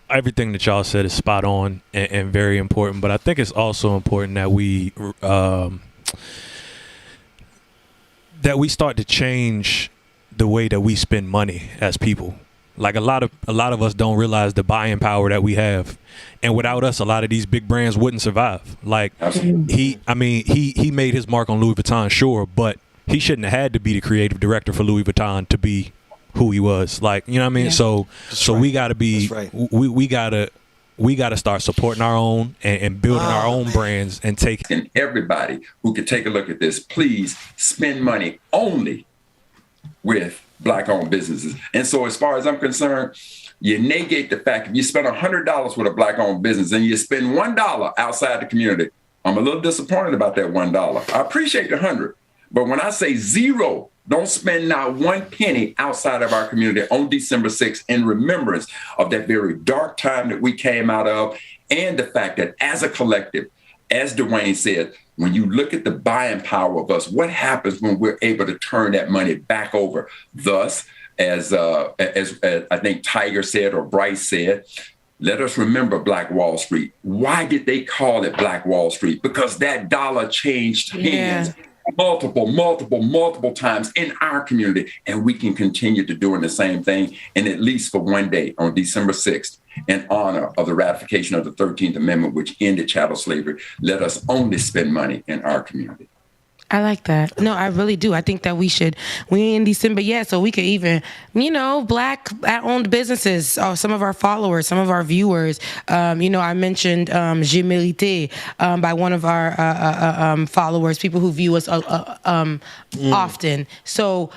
everything that y'all said is spot on and very important, but I think it's also important that we start to change the way that we spend money as people. Like a lot of us don't realize the buying power that we have, and without us, a lot of these big brands wouldn't survive. Like he made his mark on Louis Vuitton, sure, but he shouldn't have had to be the creative director for Louis Vuitton to be who he was. Like, you know what I mean? Yeah. So we gotta be we gotta start supporting our own and building our own brands and taking. Everybody who can take a look at this, please spend money only with Black-owned businesses. And so as far as I'm concerned, you negate the fact if you spend $100 with a Black-owned business and you spend $1 outside the community, I'm a little disappointed about that $1. I appreciate the 100, but when I say zero, don't spend not one penny outside of our community on December 6th in remembrance of that very dark time that we came out of, and the fact that as a collective, as Dwayne said, when you look at the buying power of us, what happens when we're able to turn that money back over? Thus, as I think Tiger said or Bryce said, let us remember Black Wall Street. Why did they call it Black Wall Street? Because that dollar changed hands multiple times in our community, and we can continue to doing the same thing, and at least for one day on December 6th, in honor of the ratification of the 13th Amendment, which ended chattel slavery, let us only spend money in our community. I like that. No, I really do. I think that we in December, so we could even, Black-owned businesses, or some of our followers, some of our viewers. I mentioned Je Mérite by one of our followers, people who view us often. So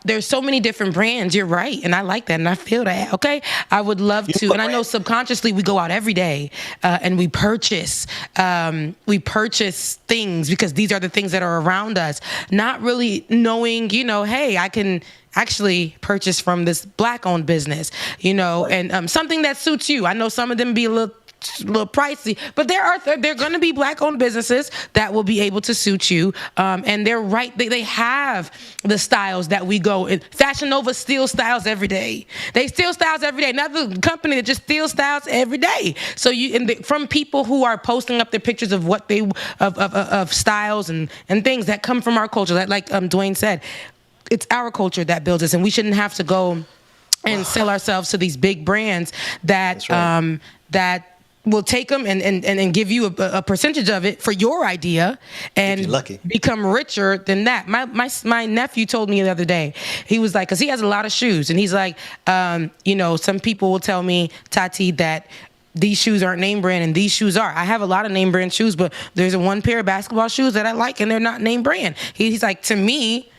there's so many different brands. You're right. And I like that. And I feel that. Okay. I would love to. And I know subconsciously we go out every day and we purchase things because these are the things that are around us, not really knowing, hey, I can actually purchase from this Black-owned business, and something that suits you. I know some of them be a little pricey, but there are going to be Black-owned businesses that will be able to suit you, and they're right. They have the styles that we go in. Fashion Nova steals styles every day. They steal styles every day. Another company that just steals styles every day. So from people who are posting up their pictures of what they of styles and things that come from our culture. That, like Dwayne said, it's our culture that builds us, and we shouldn't have to go and sell ourselves to these big brands that that will take them and give you a percentage of it for your idea and become richer than that. My nephew told me the other day, he was like, because he has a lot of shoes, and he's like, some people will tell me, Tati, that these shoes aren't name brand and these shoes are. I have a lot of name brand shoes, but there's one pair of basketball shoes that I like and they're not name brand. He's like, to me,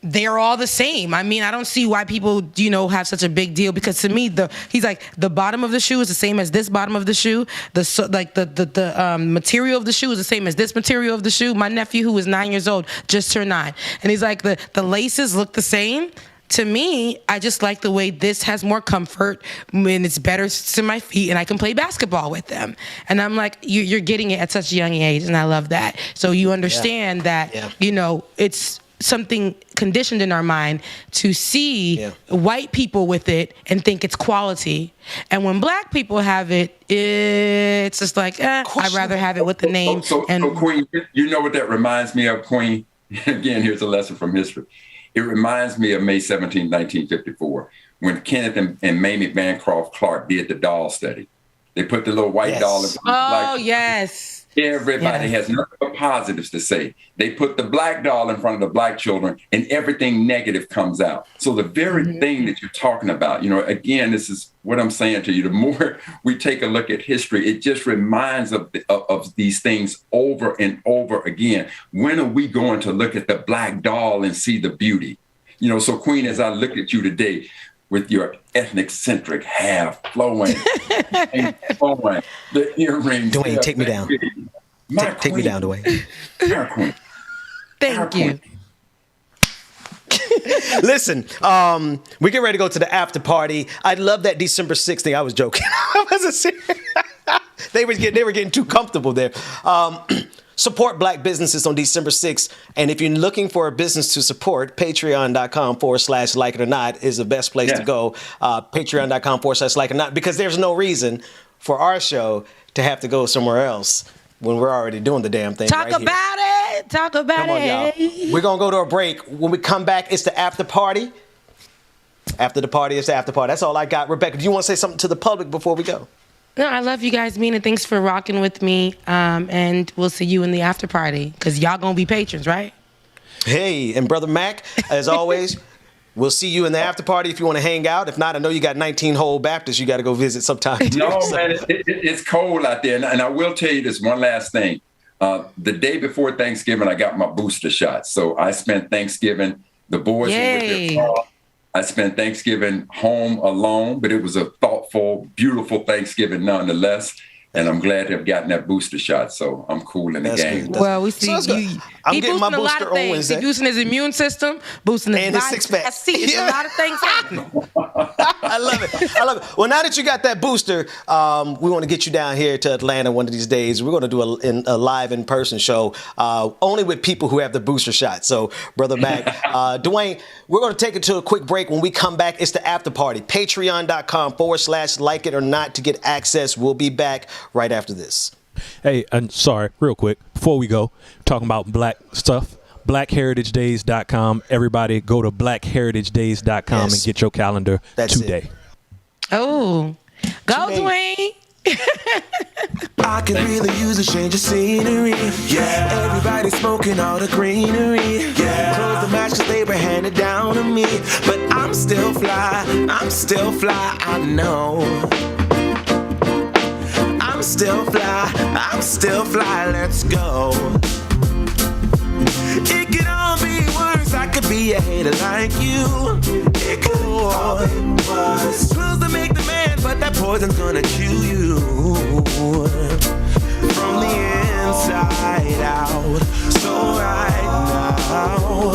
they're all the same. I mean, I don't see why people, have such a big deal, because to me, he's like, the bottom of the shoe is the same as this bottom of the shoe. The material of the shoe is the same as this material of the shoe. My nephew, who is 9 years old, just turned 9, and he's like, the laces look the same. To me, I just like the way this has more comfort and it's better to my feet, and I can play basketball with them. And I'm like, you're getting it at such a young age, and I love that. So you understand that, it's something conditioned in our mind to see white people with it and think it's quality. And when Black people have it, it's just like, I'd rather have it with the name. So Queen, you know what that reminds me of, Queen? Again, here's a lesson from history. It reminds me of May 17, 1954, when Kenneth and Mamie Bancroft Clark did the doll study. They put the little white doll in front of the black. Yes. Everybody has nothing but positives to say. They put the black doll in front of the Black children, and everything negative comes out. So the very thing that you're talking about, again, this is what I'm saying to you. The more we take a look at history, it just reminds of these things over and over again. When are we going to look at the black doll and see the beauty? So Queen, as I look at you today, with your ethnic-centric hair flowing, and flowing, the earrings. Dwayne, take me down. Take me down, Dwayne. Our queen. Thank you. Listen, we get ready to go to the after party. I love that December 6th thing. I was joking. I wasn't serious. They were getting too comfortable there. support black businesses on December 6th. And if you're looking for a business to support, patreon.com/like it or not is the best place to go. Patreon.com/like it or not, because there's no reason for our show to have to go somewhere else when we're already doing the damn thing. Talk right about here. it. Talk about Come on, it. y'all. We're going to go to a break. When we come back, it's the after party. After the party, it's the after party. That's all I got. Rebecca, do you want to say something to the public before we go? No, I love you guys, Mina. Thanks for rocking with me. And we'll see you in the after party, because y'all going to be patrons, right? Hey, and Brother Mack, as always, we'll see you in the after party if you want to hang out. If not, I know you got 19 whole Baptists you got to go visit sometime. No, man, it's cold out there. And I will tell you this one last thing. The day before Thanksgiving, I got my booster shot. So I spent Thanksgiving, the boys were with their car. I spent Thanksgiving home alone, but it was a thoughtful, beautiful Thanksgiving nonetheless. And I'm glad to have gotten that booster shot, so I'm cool in the game. Well, we see you. I'm getting my booster on Wednesday. He's boosting his immune system, boosting his and body. his six-pack. I see. It's a lot of things happening. I love it. I love it. Well, now that you got that booster, we want to get you down here to Atlanta one of these days. We're going to do a live in-person show only with people who have the booster shot. So, Brother Mack, Dwayne, we're going to take it to a quick break. When we come back, it's the after party. Patreon.com/like it or not to get access. We'll be back right after this. Hey, I'm sorry, real quick, before we go, talking about black stuff, blackheritagedays.com. Everybody go to blackheritagedays.com and get your calendar today. Oh, go Dwayne. I could really use a change of scenery. Yeah, everybody smoking all the greenery. Yeah, close the match 'cause they were handed down to me. But I'm still fly, I know. I'm still fly, let's go. It could all be worse, I could be a hater like you. It could all be worse. Clothes to make the man, but that poison's gonna kill you. From the inside out, so right now.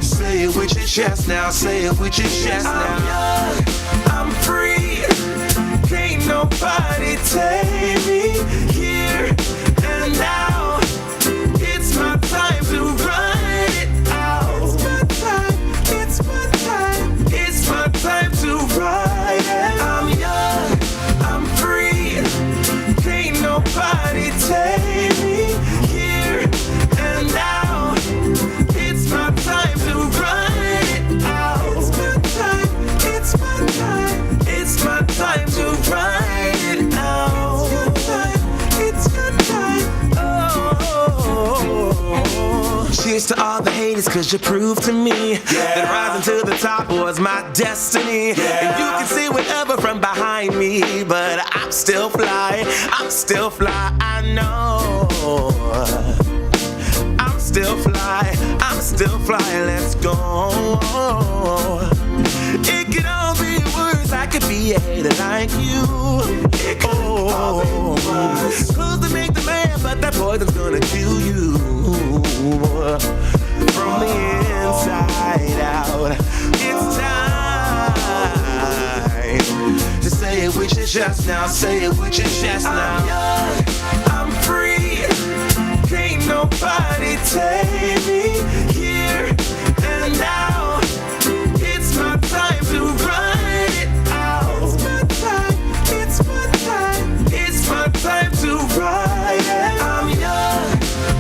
Say it with your chest now, say it with your chest now. I'm young, I'm free. Can't nobody take me here and now. It's my time to run it out. It's my time, it's my time, it's my time to ride it. I'm young, I'm free. Can't nobody take me here and now. It's my time to run it out. It's my time, it's my time, it's my time to ride it out. It's your time, oh. Cheers to all the haters, 'cause you proved to me that rising to the top was my destiny. And you can see whatever from behind me, but I'm still fly, I know. I'm still fly, let's go. It could all be worse, I could be a hater like you. It could all be worse. Clothes to make the man, but that poison's gonna kill you. From the inside out, it's time to say it with your chest now, say it with your chest now. I'm young, I'm free. Can't nobody take me here and now. It's my time to run it out. It's my time, it's my time, it's my time to ride it. I'm young,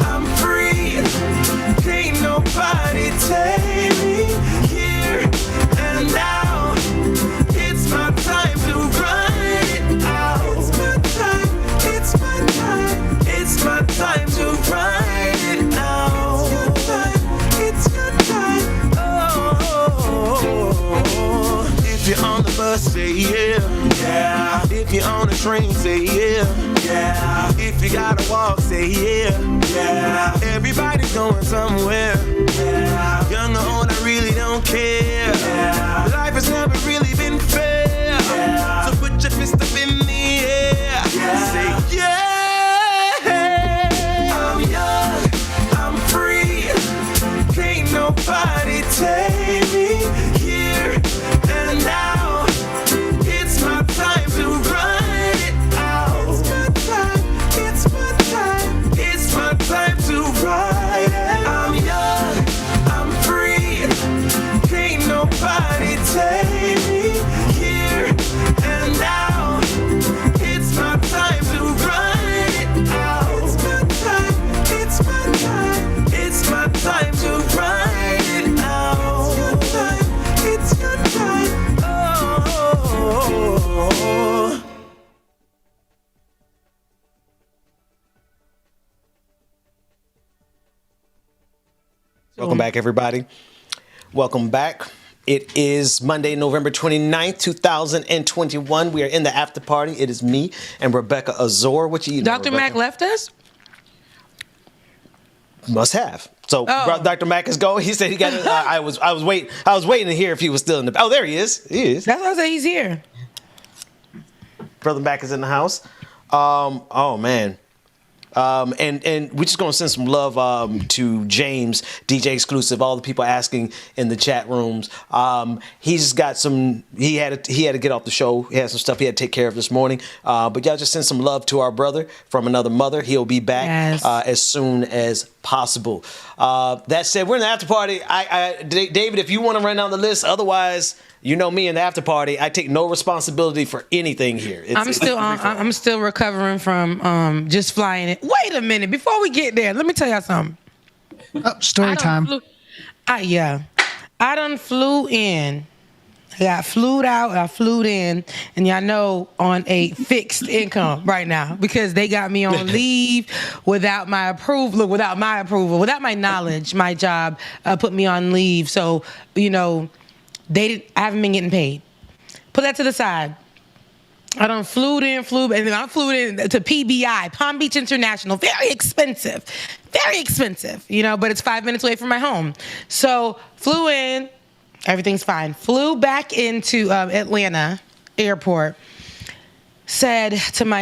I'm free. Can't nobody take me here and now. It's my time to run it out. It's my time, it's my time, it's my time to ride it out. It's your time, oh. If you're on the bus, say yeah. Yeah. If you're on the train, say yeah. Yeah. If you gotta walk, say yeah. Yeah. Everybody's going somewhere. Yeah. Young or old, I really don't care. Yeah. Life has never really been fair. Yeah. So put your fist up in the air. Yeah. Say yeah. I'm young, I'm free. Can't nobody take me here and now. It's my time to run it out. It's my time, it's my time, it's Welcome back, everybody. Welcome back. It is Monday, November 29th, 2021. We are in the after party. It is me and Rebecca Azor. What you eating, Dr. Rebecca? Mack left us? Must have. So Dr. Mack is going. He said he got. I was waiting to hear if he was still in the. Oh, there he is. He is. That's what I said. He's here. Brother Mack is in the house. Oh man. And we're just gonna send some love to James, DJ Exclusive, all the people asking in the chat rooms. He's got some. He had to get off the show. He had some stuff he had to take care of this morning. But y'all just send some love to our brother from another mother. He'll be back as soon as possible. That said, we're in the after party. David, if you want to run down the list, otherwise. You know me in the after party. I take no responsibility for anything here. I'm still recovering from just flying it. Wait a minute, before we get there, let me tell y'all something. Story time. I done flew in. I got flued out. I flew in, and y'all know on a fixed income right now because they got me on leave without my approval, without my knowledge. My job put me on leave, so I haven't been getting paid. Put that to the side. I done flew in to PBI, Palm Beach International. Very expensive, but it's 5 minutes away from my home. So flew in, everything's fine. Flew back into Atlanta airport, said to my